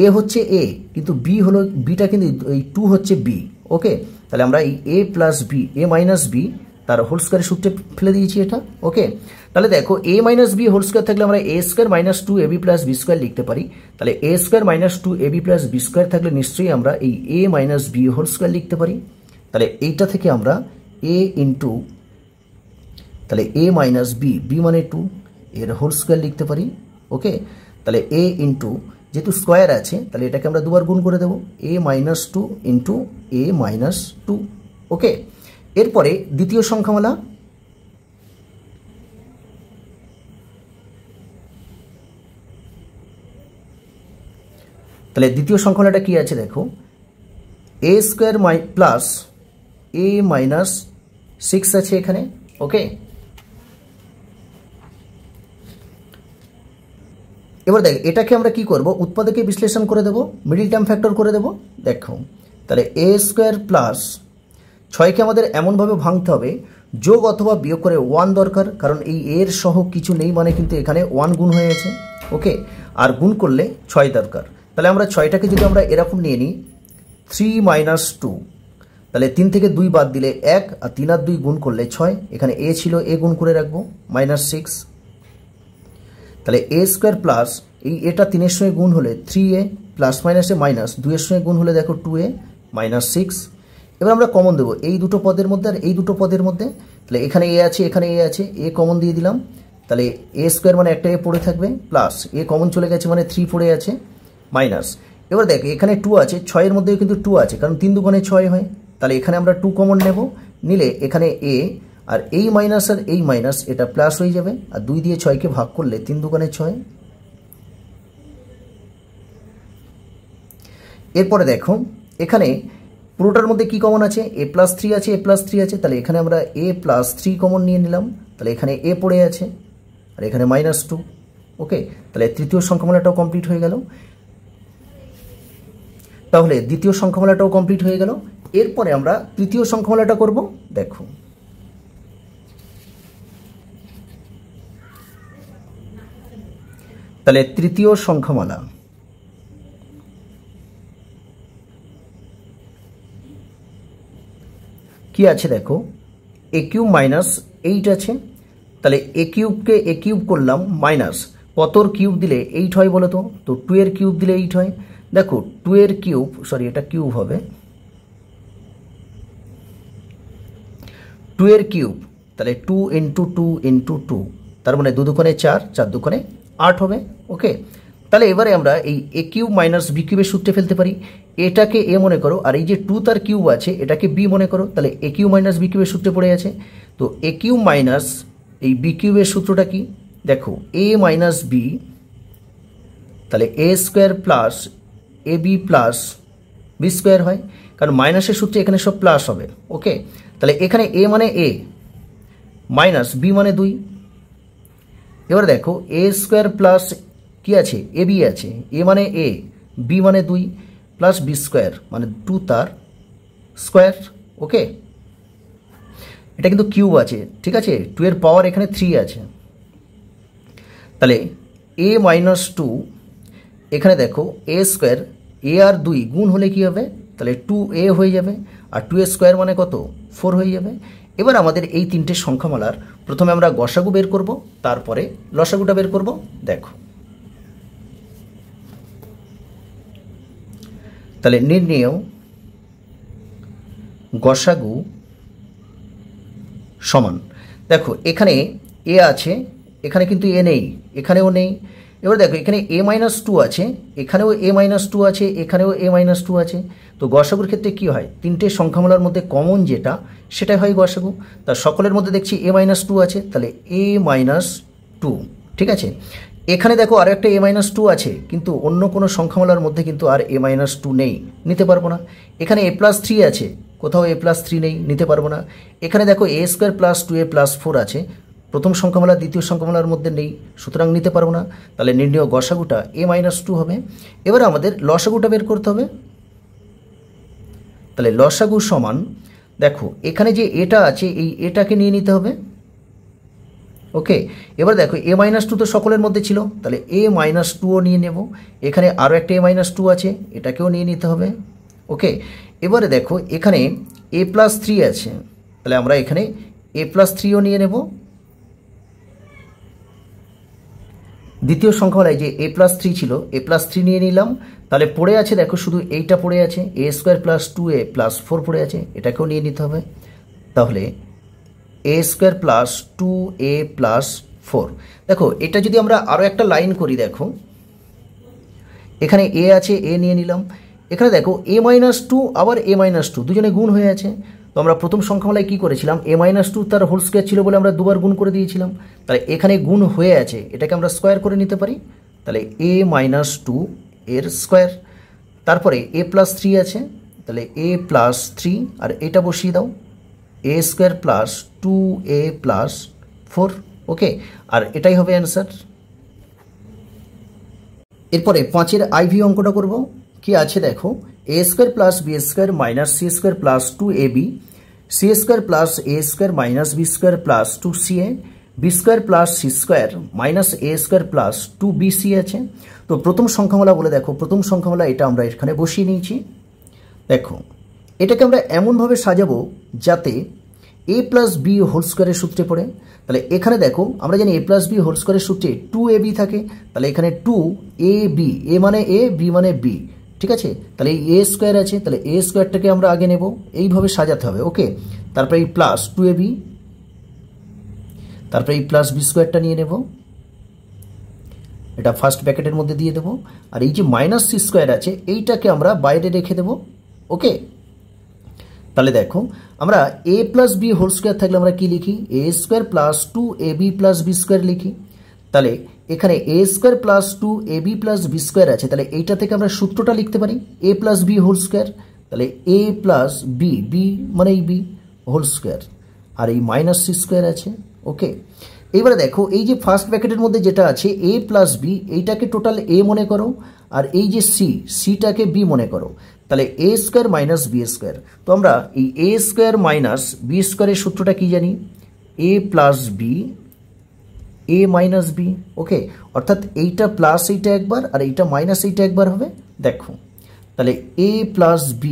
A হচ্ছে এ, কিন্তু বি হলো, বিটা কিন্তু এই 2 হচ্ছে বি। ওকে, তাহলে আমরা এই এ plus b, a minus b তার হোল স্কোয়ারের সূত্রে ফেলে দিয়েছি এটা। ওকে, তাহলে দেখো a minus b whole square থাকলে আমরা a square minus 2ab plus B square লিখতে পারি। তাহলে a square minus 2ab plus B square থাকলে নিশ্চয়ই আমরা এই a minus b whole square লিখতে পারি। তাহলে এইটা থেকে আমরা এ ইন্টু, তাহলে এ মাইনাস বি, বি মানে 2, এর হোল স্কোয়ার লিখতে পারি। ওকে, তাহলে এ ইন্টু, যেহেতু স্কোয়ার আছে তাহলে এটাকে আমরা দুবার গুণ করে দেবো, এ মাইনাস 2 ইন্টু এ মাইনাস 2। ওকে, এরপরে দ্বিতীয় সংখ্যামালা, তাহলে দ্বিতীয় সংখ্যামালাটা কি আছে দেখো, a square plus A minus 6 আছে এখানে। ওকে, এবার দেখ এটাকে আমরা কি করব, উৎপাদকে বিশ্লেষণ করে দেব, মিডিল টার্ম ফ্যাক্টর করে দেব। দেখো তাহলে এ স্কোয়ার প্লাস 6কে আমাদের এমনভাবে ভাঙতে হবে যোগ অথবা বিয়োগ করে 1 দরকার, কারণ এই এর সহ কিছু নেই মানে কিন্তু এখানে 1 গুণ হয়ে গেছে। ওকে, আর গুণ করলে 6 দরকার, তাহলে আমরা 6টাকে যদি আমরা এরকম নিয়ে নিই 3 মাইনাস 2, তাহলে 3 থেকে 2 বাদ দিলে 1, আর 3 আর 2 গুণ করলে 6, এখানে এ ছিল এ গুণ করে রাখবো মাইনাস 6। তাহলে এ স্কোয়ার প্লাস এই এটা 3-এর সঙ্গে গুণ হলে 3a প্লাস মাইনাসে মাইনাস, 2-এর সঙ্গে গুণ হলে দেখো 2a মাইনাস 6। এবার আমরা কমন দেবো এই দুটো পদের মধ্যে আর এই দুটো পদের মধ্যে, তাহলে এখানে এ আছে এখানে এ আছে, এ কমন দিয়ে দিলাম, তাহলে এ স্কোয়ার মানে একটা এ পড়ে থাকবে, প্লাস এ কমন চলে গেছে মানে 3 পড়ে আছে, মাইনাস। এবার দেখ এখানে 2 আছে, 6-এর মধ্যেও কিন্তু 2 আছে, কারণ 3 দুগুণে 6 হয়, তাহলে এখানে আমরা 2 কমন নেব, নিলে এখানে এ আর এই মাইনাস আর এই মাইনাস এটা প্লাস হয়ে যাবে, আর 2 দিয়ে 6কে ভাগ করলে 3 দুগুণে 6। এরপরে দেখো এখানে পুরোটার মধ্যে কি কমন আছে, a প্লাস 3 আছে, a প্লাস 3 আছে, তাহলে এখানে আমরা a প্লাস 3 কমন নিয়ে নিলাম, তাহলে এখানে a পড়ে আছে আর এখানে মাইনাস 2। ওকে, তাহলে তৃতীয় সংখ্যামালাটাও কমপ্লিট হয়ে গেল, তাহলে দ্বিতীয় সংখ্যামালাটাও কমপ্লিট হয়ে গেল। এরপরে আমরা তৃতীয় সংখ্যামালাটা করব। দেখো তাহলে তৃতীয় সংখ্যামালা কি আছে দেখো, এ কিউব মাইনাস 8 আছে, তাহলে এ কিউবকে এ কিউব করলাম, মাইনাস কতর কিউব দিলে 8 হয় বলো তো, 2 এর কিউব দিলে 8 হয়। দেখো 2 এর কিউব, সরি এটা কিউব হবে, 2 এর কিউব, তাহলে 2 ইন্টু 2 ইন্টু 2, তার মানে 2 দুগুণে 4, 4 দুগুণে 8 হবে। ওকে, তাহলে এবারে আমরা এই এ কিউব মাইনাস বি কিউবের সূত্রে ফেলতে পারি, এটাকে এ মনে করো আর এই যে 2 তার কিউব আছে এটাকে বি মনে করো, তাহলে এ কিউব মাইনাস বি কিউবের সূত্রে পড়ে আছে। তো এ কিউব মাইনাস এই বি কিউবের সূত্রটা কি, দেখো এ মাইনাস বি, তাহলে a square plus A B plus B square হয়, কারণ মাইনাসের সূত্রে এখানে সব প্লাস হবে। ওকে, তাহলে এখানে এ মানে এ মাইনাস বি মানে 2। এবার দেখো এ স্কোয়ার প্লাস কি আছে, এ বি আছে, এ মানে এ, বি মানে 2, প্লাস বি স্কোয়ার মানে 2 তার স্কোয়ার। ওকে, এটা কিন্তু কিউব আছে, ঠিক আছে, 2 এর পাওয়ার এখানে 3 আছে, তাহলে এ মাইনাস 2, এখানে দেখো এ স্কোয়ার, এ আর 2 গুণ হলে কি হবে, তাহলে 2a হয়ে যাবে, আর 2 এর স্কোয়ার মানে কত 4 হয়ে যাবে। এবার আমাদের এই তিনটে সংখ্যামালার প্রথমে আমরা গসাগু বের করব, তারপরে লসাগুটা বের করব। দেখো তাহলে নির্ণেয় গসাগু সমান, দেখো এখানে এ আছে, এখানে কিন্তু এ নেই, এখানেও নেই। এবার দেখো এখানে a-2 আছে, এখানেও a-2 আছে, এখানেও a-2 আছে। তো গসাগুর ক্ষেত্রে কি হয়, তিনটে সংখ্যামালার মধ্যে কমন যেটা সেটাই হয় গসাগু। তার সকলের মধ্যে দেখছি a-2 আছে, তাহলে a-2, ঠিক আছে। এখানে দেখো আরও একটা a-2 আছে, কিন্তু অন্য কোনো সংখ্যামালার মধ্যে কিন্তু আর a-2 নেই, নিতে পারবো না। এখানে a+3 আছে, কোথাও a+3 নেই, নিতে পারবো না। এখানে দেখো a² + 2a+4 আছে, প্রথম সংখ্যামালা দ্বিতীয় সংখ্যামালার মধ্যে নেই, সুতরাং নিতে পারবো না। তাহলে নির্ণেয় গসাগুটা a-2 হবে। এবার আমাদের লসাগুটা বের করতে হবে। তাহলে লসাগু সমান, দেখো এখানে যে এটা আছে এই এটাকে নিয়ে নিতে হবে। ওকে, এবার দেখো a-2 তো সকলের মধ্যে ছিল, তাহলে a-2ও নিয়ে নেব। এখানে আরও একটা a-2 আছে, এটাকেও নিয়ে নিতে হবে। ওকে, এবারে দেখো এখানে a+3 আছে, তাহলে আমরা এখানে a+3ও নিয়ে নেব। দ্বিতীয় সংখ্যামালায় যে a+3 ছিল, a+3 নিয়ে নিলাম। তাহলে পড়ে আছে দেখো শুধু এইটা পড়ে আছে, a² + 2a+4 পড়ে আছে, এটাকেও নিয়ে নিতে হবে। তাহলে a² + 2a+4। দেখো এটা যদি আমরা আরও একটা লাইন করি, দেখো এখানে a আছে, a নিয়ে নিলাম। এখানে দেখো a-2 আবার a-2 দুজনে গুণ হয়ে আছে। তো আমরা প্রথম সংখ্যামালায় কী করেছিলাম, a-2 তার হোল স্কোয়ার ছিল বলে আমরা দুবার গুণ করে দিয়েছিলাম। তাহলে এখানে গুণ হয়ে আছে, এটাকে আমরা স্কোয়ার করে নিতে পারি। তাহলে a-2 এর স্কোয়ার। তারপরে a+3 আছে, তাহলে a+3 আর এটা বসিয়ে দাও, a² + 2a+4। ওকে, আর এটাই হবে অ্যান্সার। এরপরে 5-এর আইভি অঙ্কটা করব। কি আছে দেখো, a² + b² - c² + 2ab, c² + a² - b² + 2ca, b² + c² - a² + 2bc আছে। তো প্রথম সংখ্যামালা বলে দেখো, প্রথম সংখ্যামালা এটা আমরা এখানে বসিয়ে নিয়েছি। দেখো এটাকে আমরা এমনভাবে সাজাবো যাতে a + b হোল স্কোয়ারের সূত্রে পড়ে। তাহলে এখানে দেখো আমরা জানি a + b হোল স্কোয়ারের সূত্রে 2ab থাকে, তাহলে এখানে 2ab, a মানে a, b মানে b, ঠিক আছে। তাহলে এই a² আছে, তাহলে a²টাকে আমরা আগে নেব, এইভাবে সাজাতে হবে। ওকে, তারপরে এই প্লাস 2ab, তারপরে এই প্লাস b² নিয়ে নেব, এটা ফার্স্ট ব্র্যাকেটের মধ্যে দিয়ে দেবো। আর এই যে -c² আছে এইটাকে আমরা বাইরে রেখে দেব। ওকে, তাহলে দেখো আমরা a + b হোল স্কোয়ার থাকলে আমরা কি লিখি, a² + 2ab + b² লিখি। তাহলে এখানে a² + 2ab + b² আছে, তাহলে এইটা থেকে আমরা সূত্রটা লিখতে পারি a + b হোল স্কোয়ার। তাহলে a + b, b মানে এই b হোল স্কোয়ার, আর এই -c² আছে। ওকে, এইবারে দেখো এই যে ফার্স্ট ব্র্যাকেটের মধ্যে যেটা আছে a + b, এইটাকে টোটাল a মনে করো, আর এই যে c, cটাকে b মনে করো। তাহলে a² - b²। তো আমরা এই a² - b² এর সূত্রটা কি জানি, a + b, a - b। ওকে, অর্থাৎ এইটা প্লাস এইটা একবার আর এইটা মাইনাস এইটা একবার হবে। দেখো তাহলে a + b,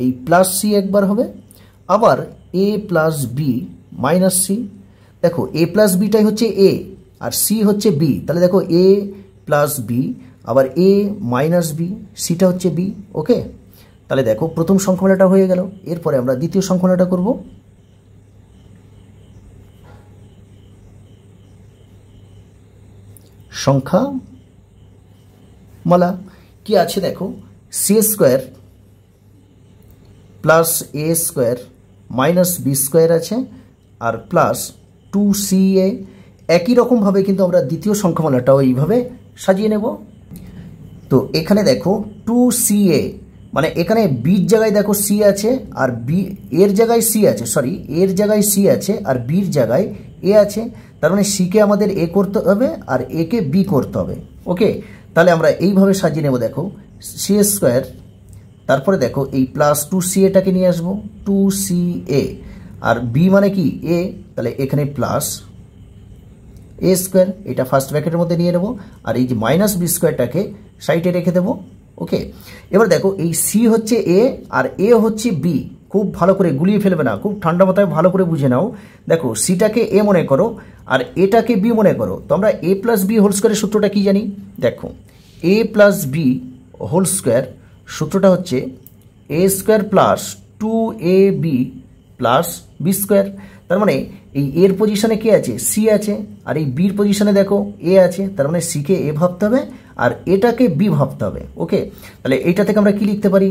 এই প্লাস c একবার হবে, আবার a + b - c। দেখো a + bটাই হচ্ছে a আর c হচ্ছে b, তাহলে দেখো a + b আবার a - b, cটা হচ্ছে b। ওকে, তাহলে দেখো প্রথম সংখ্যামালাটা হয়ে গেল। এরপরে আমরা দ্বিতীয় সংখ্যামালাটা করব। সংখ্যামালা কি আছে দেখো, c² + a² - b² আছে, আর প্লাস 2ca। একই রকমভাবে কিন্তু আমরা দ্বিতীয় সংখ্যামালাটাও এইভাবে সাজিয়ে নেব। তো এখানে দেখো 2ca, মানে এখানে বির জায়গায় দেখো c আছে, আর বি এর জায়গায় c আছে, সরি এর জায়গায় c আছে আর বির জায়গায় a আছে। তার মানে c-কে আমাদের a করতে হবে আর a-কে b করতে হবে। ওকে, তাহলে আমরা এইভাবে সাজিয়ে নেব। দেখো c², তারপরে দেখো এই প্লাস 2ca-টাকে নিয়ে আসবো, 2ca, আর b মানে কি a, তাহলে এখানে প্লাস a², এটা ফার্স্ট ব্র্যাকেটের মধ্যে নিয়ে নেব, আর এই যে -b²টাকে সাইডে রেখে দেবো। ওকে, এবার দেখো এই c হচ্ছে a আর a হচ্ছে b, খুব ভালো করে গুলিয়ে ফেলবে না, খুব ঠান্ডা মাথায় ভালো করে বুঝে নাও। দেখো সিটাকে এ মনে করো আর এটাকে বি মনে করো। তো আমরা এ প্লাস বি হোল স্কোয়ারের সূত্রটা কি জানি? দেখো a plus B whole square সূত্রটা হচ্ছে a square plus 2ab plus B square. তার মানে এই এর পজিশনে কে আছে? সি আছে, আর এই বির পজিশনে দেখো এ আছে, তার মানে সিকে এ ভাবতে হবে আর এটাকে বি ভাবতে হবে। ওকে, তাহলে এইটা থেকে আমরা কি লিখতে পারি?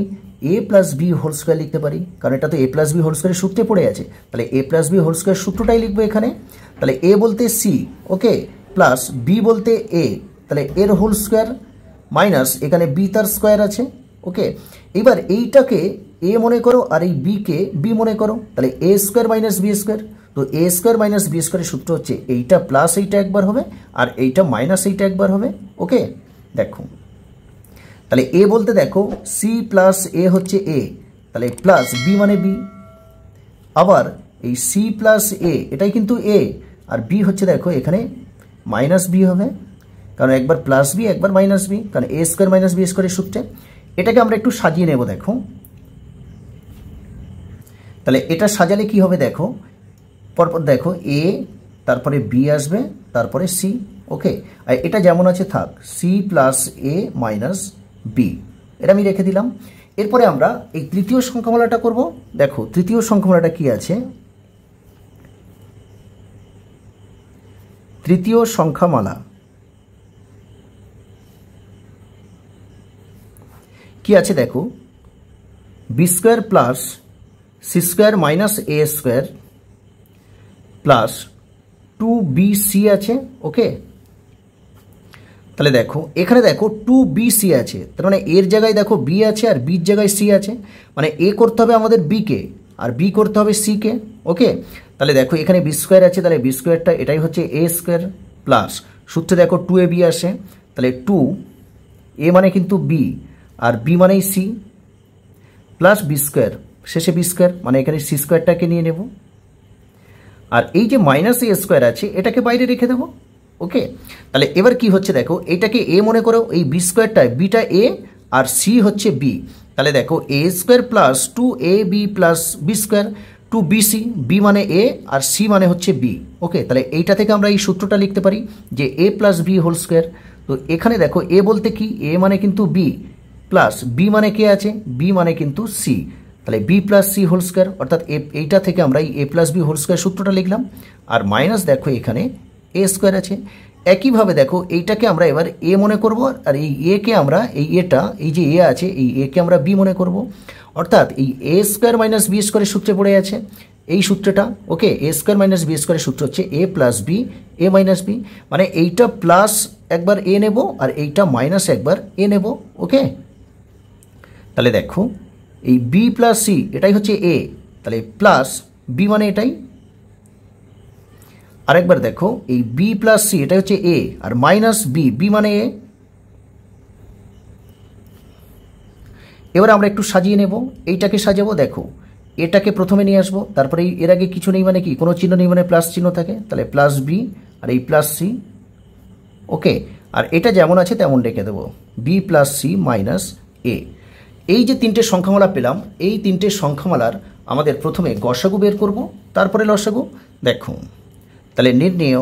এ প্লাস বি হোল স্কোয়ার লিখতে পারি, কারণ এটা তো এ প্লাস বি হোল স্কোয়ারের সূত্রে পড়ে আছে। তাহলে এ প্লাস বি হোল স্কোয়ার সূত্রটাই লিখবো এখানে। তাহলে এ বলতে সি, ওকে, প্লাস বি বলতে এ, তাহলে এর হোল স্কোয়ার মাইনাস এখানে বি তার স্কোয়ার আছে। ওকে, এবার এইটাকে এ মনে করো আর এই বিকে বি মনে করো, তাহলে a square minus B square. তো এ স্কোয়ার মাইনাস বি স্কোয়ারের সূত্র হচ্ছে এইটা প্লাস এইটা একবার হবে আর এইটা মাইনাস এইটা একবার হবে। ওকে, দেখো তাহলে এ বলতে দেখো সি প্লাস এ হচ্ছে এ, তাহলে প্লাস বি মানে বি, আবার এই সি প্লাস এ এটাই কিন্তু এ, আর বি হচ্ছে দেখো এখানে মাইনাস বি হবে, কারণ একবার প্লাস বি একবার মাইনাস বি, কারণ এ স্কোয়ার মাইনাস বি স্কোয়ারের সূত্রে। এটাকে আমরা একটু সাজিয়ে নেব। দেখো তাহলে এটা সাজালে কি হবে? দেখো পরপর দেখো এ, তারপরে বি আসবে, তারপরে সি। ওকে, আর এটা যেমন আছে থাক, সি প্লাস এ মাইনাস বি, এটা আমি রেখে দিলাম। এরপরে আমরা এই তৃতীয় সংখ্যামালাটা করব। দেখো তৃতীয় সংখ্যামালাটা কি আছে? তৃতীয় সংখ্যামালা কি আছে? দেখো b square plus c square minus a square plus 2bc আছে। ওকে, তাহলে দেখো এখানে দেখো 2bc আছে, তার মানে এর জায়গায় দেখো বি আছে আর বির জায়গায় সি আছে, মানে এ করতে হবে আমাদের বিকে আর বি করতে হবে সিকে। ওকে, তাহলে দেখো এখানে বি স্কোয়ার আছে, তাহলে বি স্কোয়ারটা এটাই হচ্ছে এ স্কোয়ার প্লাস সূত্রে দেখো 2ab আসে, তাহলে 2 এ মানে কিন্তু বি আর বি মানেই সি প্লাস বি স্কোয়ার, শেষে বি স্কোয়ার, মানে এখানে সি স্কোয়ারটাকে নিয়ে নেব আর এই যে মাইনাস এ স্কোয়ার আছে এটাকে বাইরে রেখে দেবো। ওকে, তাহলে এবার কি হচ্ছে? দেখো এটাকে এ মনে করো, এই বি স্কোয়ারটা বিটা এ আর সি হচ্ছে বি, তাহলে দেখো a square plus 2ab plus B square 2bc, b মানে এ আর সি মানে হচ্ছে বি। ওকে, তাহলে এইটা থেকে আমরা এই সূত্রটা লিখতে পারি যে এ প্লাস বি হোল স্কোয়ার। তো এখানে দেখো এ বলতে কি? এ মানে কিন্তু বি, প্লাস বি মানে কে আছে? বি মানে কিন্তু সি, তাহলে B plus C whole square, অর্থাৎ এইটা থেকে আমরা এই এ প্লাস বি হোল স্কোয়ার সূত্রটা লিখলাম আর মাইনাস দেখো এখানে এ স্কোয়ার আছে। একইভাবে দেখো এইটাকে আমরা এবার এ মনে করব আর এই একে আমরা এই এটা এই যে এ আছে এই একে আমরা বি মনে করব, অর্থাৎ এই এ স্কোয়ার মাইনাস বি স্কোয়ারের সূত্রে পড়ে আছে এই সূত্রটা। ওকে, এ স্কোয়ার মাইনাস বি স্কোয়ারের সূত্র হচ্ছে এ plus b a minus B, মানে এইটা প্লাস একবার এ নেব আর এইটা মাইনাস একবার এ নেব। ওকে, তাহলে দেখো এই বি প্লাস সি এটাই হচ্ছে এ, তাহলে প্লাস বি মানে এটাই, আরেকবার দেখো এই বি প্লাস সি এটা হচ্ছে এ আর মাইনাস বি, বি মানে এ। এবার আমরা একটু সাজিয়ে নেব, এইটাকে সাজাবো। দেখো এটাকে প্রথমে নিয়ে আসবো, তারপরে এর আগে কিছু নেই মানে কি? কোনো চিহ্ন নেই মানে প্লাস চিহ্ন থাকে, তাহলে প্লাস বি আর এই প্লাস সি। ওকে, আর এটা যেমন আছে তেমন রেখে দেবো, বি প্লাস সি মাইনাস এ। এই যে তিনটে সংখ্যামালা পেলাম, এই তিনটে সংখ্যামালার আমাদের প্রথমে গসাগু বের করব, তারপরে লসাগু। দেখো তাহলে নির্ণেয়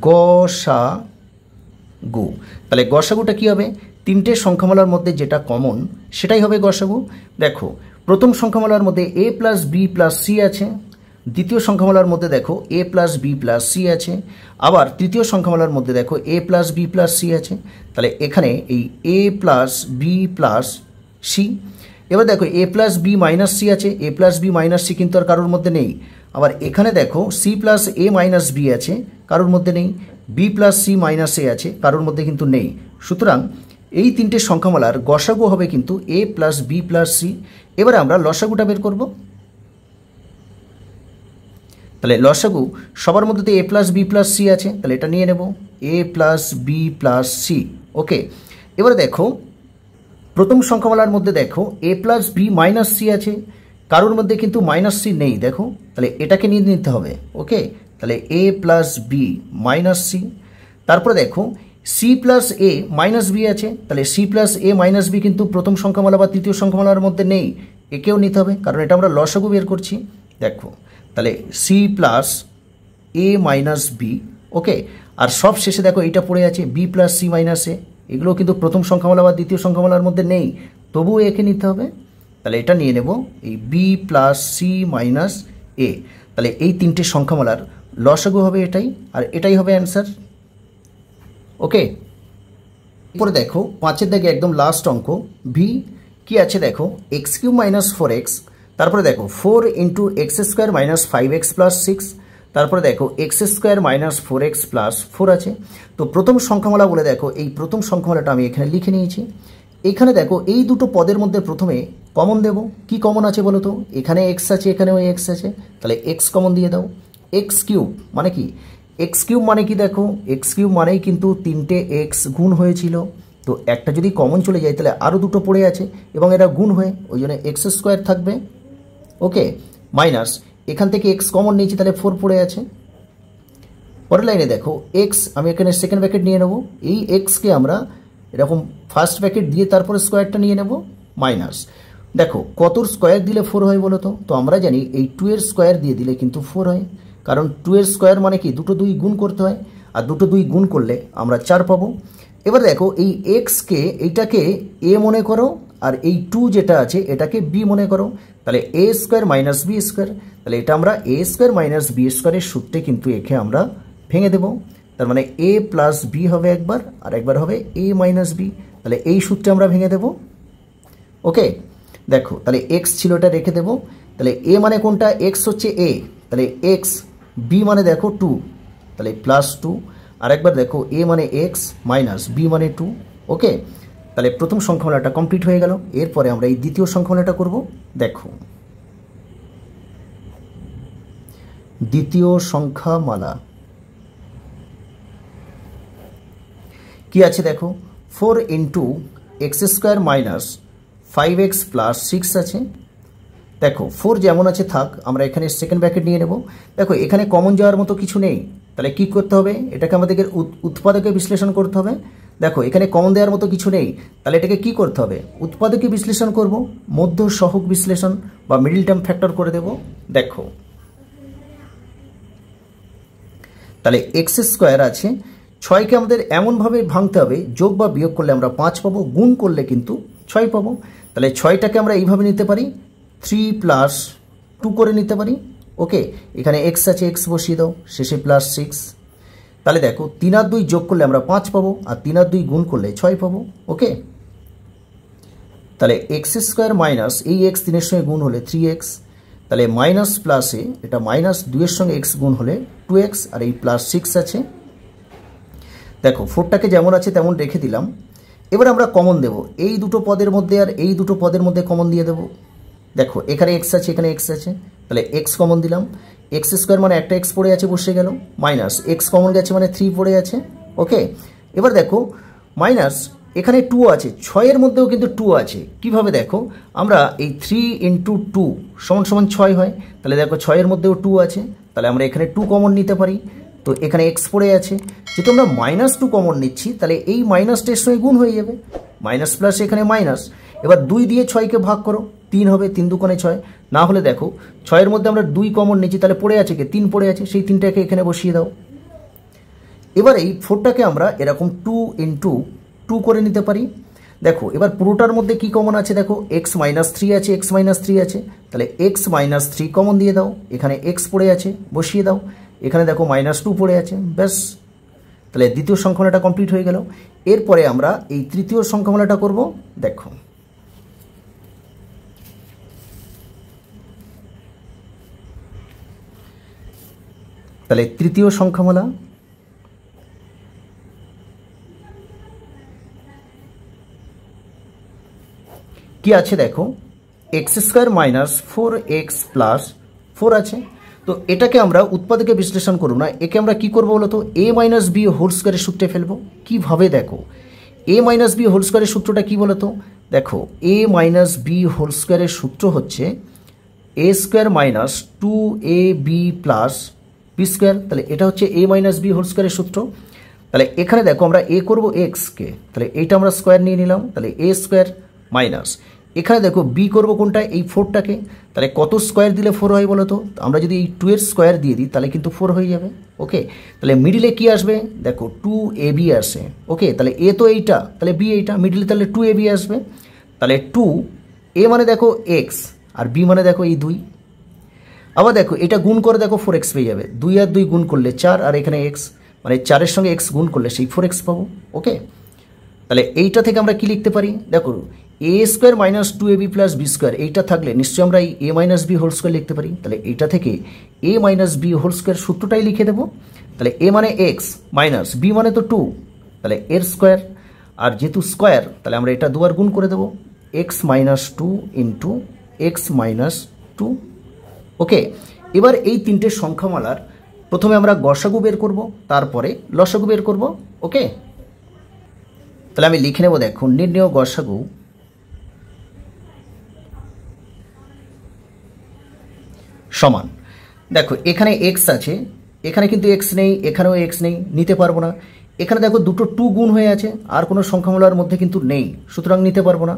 গসাগু, তাহলে গসাগুটা কি হবে? তিনটে সংখ্যামালার মধ্যে যেটা কমন সেটাই হবে গসাগু। দেখো প্রথম সংখ্যামালার মধ্যে এ প্লাস বি প্লাস সি আছে, দ্বিতীয় সংখ্যামালার মধ্যে দেখো a plus B plus C আছে, আবার তৃতীয় সংখ্যামালার মধ্যে দেখো a plus B plus C আছে, তাহলে এখানে এই এ প্লাস বি প্লাস সি। এবার দেখো a plus B minus C আছে, এ প্লাস বি মাইনাস সি কিন্তু আর কারোর মধ্যে নেই। আবার এখানে দেখো সি প্লাস এ মাইনাস বি আছে, কারোর মধ্যে নেই। বি প্লাস সি মাইনাস এ আছে, কারোর মধ্যে কিন্তু নেই। সুতরাং এই তিনটে সংখ্যামালার গসাগু হবে কিন্তু এ প্লাস বি প্লাস সি। এবারে আমরা লসাগুটা বের করব। তাহলে লসাগু সবার মধ্যে তো এ প্লাস বি প্লাস সি আছে, তাহলে এটা নিয়ে নেব এ প্লাস বি প্লাস সি। ওকে, এবারে দেখো প্রথম সংখ্যামালার মধ্যে দেখো a plus B minus C আছে, কারোর মধ্যে কিন্তু মাইনাস সি নেই। দেখো তাহলে এটাকে নিয়ে নিতে হবে। ওকে, তাহলে এ প্লাস বি মাইনাস সি। তারপরে দেখো সি প্লাস এ মাইনাস বি আছে, তাহলে সি প্লাস এ মাইনাস বি কিন্তু প্রথম সংখ্যামালা বা তৃতীয় সংখ্যামালার মধ্যে নেই, একেও নিতে হবে কারণ এটা আমরা লসাগু বের করছি। দেখো তাহলে সি প্লাস এ মাইনাস বি, ওকে। আর সব শেষে দেখো এইটা পড়ে আছে বি প্লাস সি মাইনাস এ, এগুলো কিন্তু প্রথম সংখ্যামালা বা দ্বিতীয় সংখ্যামালার মধ্যে নেই, তবুও একে নিতে হবে। তাহলে এটা নিয়ে নেব এই বি প্লাস সি মাইনাস এ, তাহলে এই তিনটে সংখ্যামালার লসাগু হবে এটাই, আর এটাই হবে অ্যান্সার, ওকে। এরপরে দেখো 5-এর দাগে একদম লাস্ট অঙ্ক ভি, কি আছে দেখো এক্স কিউব মাইনাস 4x, তারপরে দেখো 4 into x square minus 5x plus 6, তারপরে দেখো x square minus 4x plus 4 আছে। তো প্রথম সংখ্যামালা বলে দেখো এই প্রথম সংখ্যামালাটা আমি এখানে লিখে নিয়েছি। এখানে দেখো এই দুটো পদের মধ্যে প্রথমে কমন দেব, কি কমন আছে বলো তো, এখানে এক্স আছে এখানেও এক্স আছে, তাহলে এক্স কমন দিয়ে দাও। এক্স কিউব মানে কি, এক্স কিউব মানে কি দেখো এক্স কিউব মানেই কিন্তু 3টে এক্স গুণ হয়েছিল, তো একটা যদি কমন চলে যায় তাহলে আরও দুটো পড়ে আছে এবং এরা গুণ হয়ে ওই জন্য এক্স স্কোয়ার থাকবে, ওকে। মাইনাস এখান থেকে এক্স কমন নিয়েছি তাহলে 4 পড়ে আছে। পরের লাইনে দেখো এক্স, আমি এখানে সেকেন্ড ব্র্যাকেট নিয়ে নেব, এই এক্সকে আমরা এরকম ফার্স্ট ব্র্যাকেট দিয়ে তারপরে স্কোয়ারটা নিয়ে নেব মাইনাস। দেখো কতর স্কোয়ার দিলে 4 হয় বলো তো আমরা জানি এই 2 এর স্কোয়ার দিয়ে দিলে কিন্তু 4 হয়, কারণ 2 এর স্কোয়ার মানে কি দুটো 2 গুণ করতে হয়, আর দুটো 2 গুণ করলে আমরা 4 পাবো। এবার দেখো এই এক্সকে এইটাকে এ মনে করো, আর এই 2 যেটা আছে এটাকে বি মনে করো, তাহলে a square minus B square, তাহলে এটা আমরা এ স্কোয়ার মাইনাস বি স্কোয়ারের সূত্রে কিন্তু একে আমরা ভেঙে দেব, তার মানে এ প্লাস বি হবে একবার, আর একবার হবে এ মাইনাস বি, তাহলে এই সূত্রে আমরা ভেঙে দেব, ওকে। দেখো তাহলে এক্স ছিল এটা রেখে দেব, তাহলে এ মানে কোনটা, এক্স হচ্ছে এ, তাহলে এক্স, বি মানে দেখো 2, তাহলে প্লাস 2, আর একবার দেখো এ মানে এক্স মাইনাস বি মানে 2, ওকে। তাহলে প্রথম সংখ্যামালাটা কমপ্লিট হয়ে গেল। এরপরে আমরা এই দ্বিতীয় সংখ্যামালাটা করব। দেখো দ্বিতীয় সংখ্যামালা কি আছে দেখো 4 into x square minus 5x plus 6 আছে। দেখো 4 যেমন আছে থাক, আমরা এখানে সেকেন্ড ব্র্যাকেট নিয়ে নেব। দেখো এখানে কমন যাওয়ার মতো কিছু নেই, তাহলে কি করতে হবে, এটাকে আমাদেরকে উৎপাদকে বিশ্লেষণ করতে হবে। দেখো এখানে কমন দেওয়ার মতো কিছু নেই, তাহলে এটাকে কি করতে হবে, উৎপাদকে বিশ্লেষণ করব, মধ্য সহগ বিশ্লেষণ বা মিডল টার্ম ফ্যাক্টর করে দেব। দেখো তাহলে এক্স স্কোয়ার আছে, 6কে আমাদের এমনভাবে ভাঙতে হবে যোগ বা বিয়োগ করলে আমরা 5 পাবো, গুণ করলে কিন্তু 6 পাবো। তাহলে 6টাকে আমরা এইভাবে নিতে পারি 3 প্লাস 2 করে নিতে পারি, ওকে। এখানে এক্স আছে এক্স বসিয়ে দাও, শেষে প্লাস 6, তাহলে দেখো 3 আর 2 যোগ করলে আমরা 5 পাবো, আর 3 আর 2 গুণ করলে 6 পাবো, ওকে। তাহলে এক্স স্কোয়ার মাইনাস এই এক্স 3-এর সঙ্গে গুণ হলে 3x, তাহলে মাইনাস প্লাসে এটা মাইনাস 2-এর সঙ্গে এক্স গুণ হলে 2x, আর এই প্লাস 6 আছে। দেখো 4টাকে যেমন আছে তেমন রেখে দিলাম। এবার আমরা কমন দেব এই দুটো পদের মধ্যে, আর এই দুটো পদের মধ্যে কমন দিয়ে দেব। দেখো এখানে এক্স আছে এখানে এক্স আছে, তাহলে এক্স কমন দিলাম, এক্স স্কোয়ার মানে একটা এক্স পড়ে আছে বসে গেল, মাইনাস এক্স কমন গেছে মানে 3 পড়ে আছে, ওকে। এবার দেখো মাইনাস এখানে 2 আছে, 6-এর মধ্যেও কিন্তু 2 আছে, কিভাবে দেখো আমরা এই 3 ইন্টু 2 সমান সমান 6 হয়, তাহলে দেখো 6-এর মধ্যেও 2 আছে, তাহলে আমরা এখানে 2 কমন নিতে পারি, তো এখানে এক্স পড়ে আছে, যেহেতু আমরা -2 কমন নিচ্ছি তাহলে এই মাইনাসটার সঙ্গে গুণ হয়ে যাবে, মাইনাস প্লাস এখানে মাইনাস। এবার 2 দিয়ে 6কে ভাগ করো, 3 হবে, 3 দুগুণে 6, না হলে দেখো 6-এর মধ্যে আমরা 2 কমন নিচ্ছি তাহলে পড়ে আছে কি 3 পড়ে আছে, সেই 3টাকে এখানে বসিয়ে দাও। এবার এই 4টাকে আমরা এরকম 2 ইন্টু 2 করে নিতে পারি। দেখো এবার পুরোটার মধ্যে কি কমন আছে, দেখো এক্স মাইনাস 3 আছে এক্স মাইনাস 3 আছে, তাহলে এক্স মাইনাস 3 কমন দিয়ে দাও, এখানে এক্স পড়ে আছে বসিয়ে দাও, এখানে দেখো -2 পড়ে আছে, ব্যাস। তাহলে দ্বিতীয় সংখ্যামালাটা কমপ্লিট হয়ে গেল। এরপরে আমরা এই তৃতীয় সংখ্যামালাটা করব। দেখো তাহলে তৃতীয় সংখ্যামালা কি আছে দেখো x square minus 4x plus 4 আছে। তো এটাকে আমরা উৎপাদকে বিশ্লেষণ করব না, একে আমরা কি করব বলতো a মাইনাস বি হোল স্কোয়ারের সূত্রে ফেলবো। কিভাবে দেখো a মাইনাস বি হোল স্কোয়ারের সূত্রটা কি বলতো, দেখো a মাইনাস বি হোল স্কোয়ারের সূত্র হচ্ছে a square minus 2ab plus B square, তাহলে এটা হচ্ছে a মাইনাস বি হোল স্কোয়ারের সূত্র। তাহলে এখানে দেখো আমরা এ করবো এক্সকে, তাহলে এইটা আমরা স্কোয়ার নিয়ে নিলাম, তাহলে এ স্কোয়ার মাইনাস এখানে দেখো বি করবো কোনটা, এই 4টাকে, তাহলে কত স্কোয়ার দিলে 4 হয় বলো তো? আমরা যদি এই 2 এর স্কোয়ার দিয়ে দিই তাহলে কিন্তু 4 হয়ে যাবে। ওকে, তাহলে মিডিলে কি আসবে দেখো 2ab আসে। ওকে, তাহলে এ তো এইটা, তাহলে বি এইটা, মিডিলে তাহলে 2ab আসবে। তাহলে 2 এ মানে দেখো এক্স আর বি মানে দেখো এই 2। আবার দেখো এটা গুণ করে দেখো 4x পেয়ে যাবে, 2 আর 2 গুণ করলে 4 আর এখানে এক্স, মানে 4-এর সঙ্গে এক্স গুণ করলে সেই 4x পাবো। ওকে, তাহলে এইটা থেকে আমরা কি লিখতে পারি দেখো a square minus 2ab plus B square, এইটা থাকলে নিশ্চয়ই আমরা এই a minus b whole square লিখতে পারি। তাহলে এইটা থেকে a minus b whole square সূত্রটাই লিখে দেবো। তাহলে এ মানে এক্স মাইনাস বি মানে তো 2, তাহলে এর স্কোয়ার, আর যেহেতু স্কোয়ার তাহলে আমরা এটা 2 বার গুণ করে দেবো, x minus 2 into x minus 2। ওকে, এবার এই তিনটে সংখ্যামালার প্রথমে আমরা গসাগু বের করব, তারপরে লসাগু বের করব। ওকে, তাহলে আমি লিখে নেব দেখো নির্ণেয় গসাগু সমান, দেখো এখানে এক্স আছে, এখানে কিন্তু এক্স নেই, এখানেও এক্স নেই, নিতে পারবো না। এখানে দেখো দুটো 2 গুণ হয়ে আছে, আর কোনো সংখ্যামূলার মধ্যে কিন্তু নেই, সুতরাং নিতে পারবো না।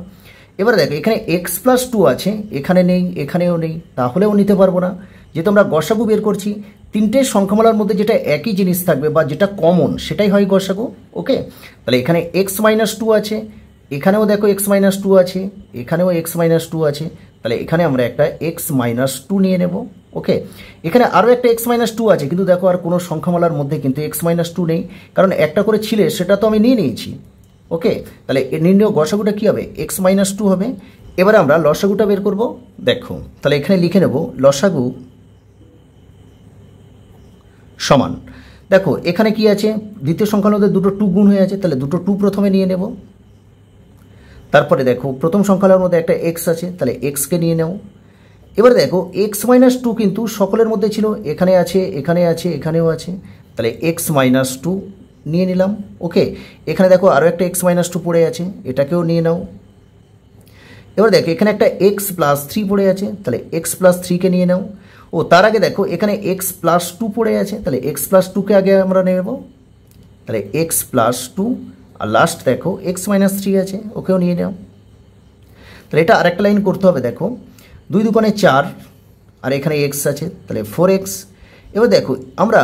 এবার দেখো এখানে এক্স প্লাস 2 আছে, এখানে নেই, এখানেও নেই, তাহলেও নিতে পারবো না। যেহেতু আমরা গসাগু বের করছি, তিনটে সংখ্যামালার মধ্যে যেটা একই জিনিস থাকবে বা যেটা কমন সেটাই হয় গসাগু। ওকে, তাহলে এখানে এক্স মাইনাস 2 আছে, এখানেও দেখো এক্স মাইনাস 2 আছে, এখানেও এক্স মাইনাস 2 আছে, তাহলে এখানে আমরা একটা এক্স মাইনাস 2 নিয়ে নেব। ওকে, এখানে আরও একটা এক্স মাইনাস 2 আছে, কিন্তু দেখো আর কোনো সংখ্যামালার মধ্যে কিন্তু এক্স মাইনাস 2 নেই, কারণ একটা করে ছিল সেটা তো আমি নিয়ে নিয়েছি। ওকে, তাহলে নির্ণেয় গসাগুটা কী হবে, এক্স মাইনাস 2 হবে। এবারে আমরা লসাগুটা বের করব। দেখো তাহলে এখানে লিখে নেব লসাগু সমান, দেখো এখানে কি আছে, দ্বিতীয় সংখ্যার মধ্যে দুটো 2 গুণ হয়ে আছে, তাহলে দুটো 2 প্রথমে নিয়ে নেব। তারপরে দেখো প্রথম সংখ্যার মধ্যে একটা এক্স আছে, তাহলে এক্সকে নিয়ে নাও। এবারে দেখো এক্স মাইনাস 2 কিন্তু সকলের মধ্যে ছিল, এখানে আছে, এখানে আছে, এখানেও আছে, তাহলে এক্স মাইনাস 2 নিয়ে নিলাম। ওকে, এখানে দেখো আরও একটা এক্স মাইনাস 2 পড়ে আছে, এটাকেও নিয়ে নাও। এবার দেখো এখানে একটা এক্স প্লাস 3 পড়ে আছে, তাহলে এক্স প্লাস 3কে নিয়ে নাও। ও তার আগে দেখো এখানে এক্স প্লাস 2 পড়ে আছে, তাহলে এক্স প্লাস 2কে আগে আমরা নেব, তাহলে এক্স প্লাস 2, আর লাস্ট দেখো এক্স মাইনাস 3 আছে, ওকেও নিয়ে নাও। তাহলে এটা আরেকটা লাইন করতে হবে, দেখো 2 দুগুণে 4 আর এখানে এক্স আছে, তাহলে 4x। এবার দেখো আমরা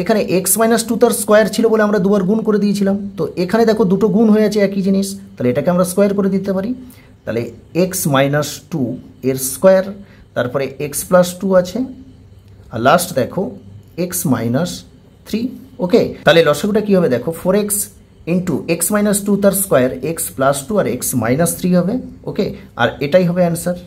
এখানে এক্স মাইনাস 2 তার স্কোয়ার ছিল বলে আমরা 2 বার গুণ করে দিয়েছিলাম, তো এখানে দেখো দুটো গুণ হয়ে আছে একই জিনিস, তাহলে এটাকে আমরা স্কোয়ার করে দিতে পারি। তাহলে এক্স মাইনাস 2 এর স্কোয়ার, তারপরে এক্স প্লাস 2 আছে, আর লাস্ট দেখো এক্স মাইনাস 3। ওকে, তাহলে লসাগুটা কী হবে দেখো 4x ইন্টু এক্স মাইনাস 2 তার স্কোয়ার, এক্স প্লাস 2 আর এক্স মাইনাস 3 হবে। ওকে, আর এটাই হবে অ্যান্সার।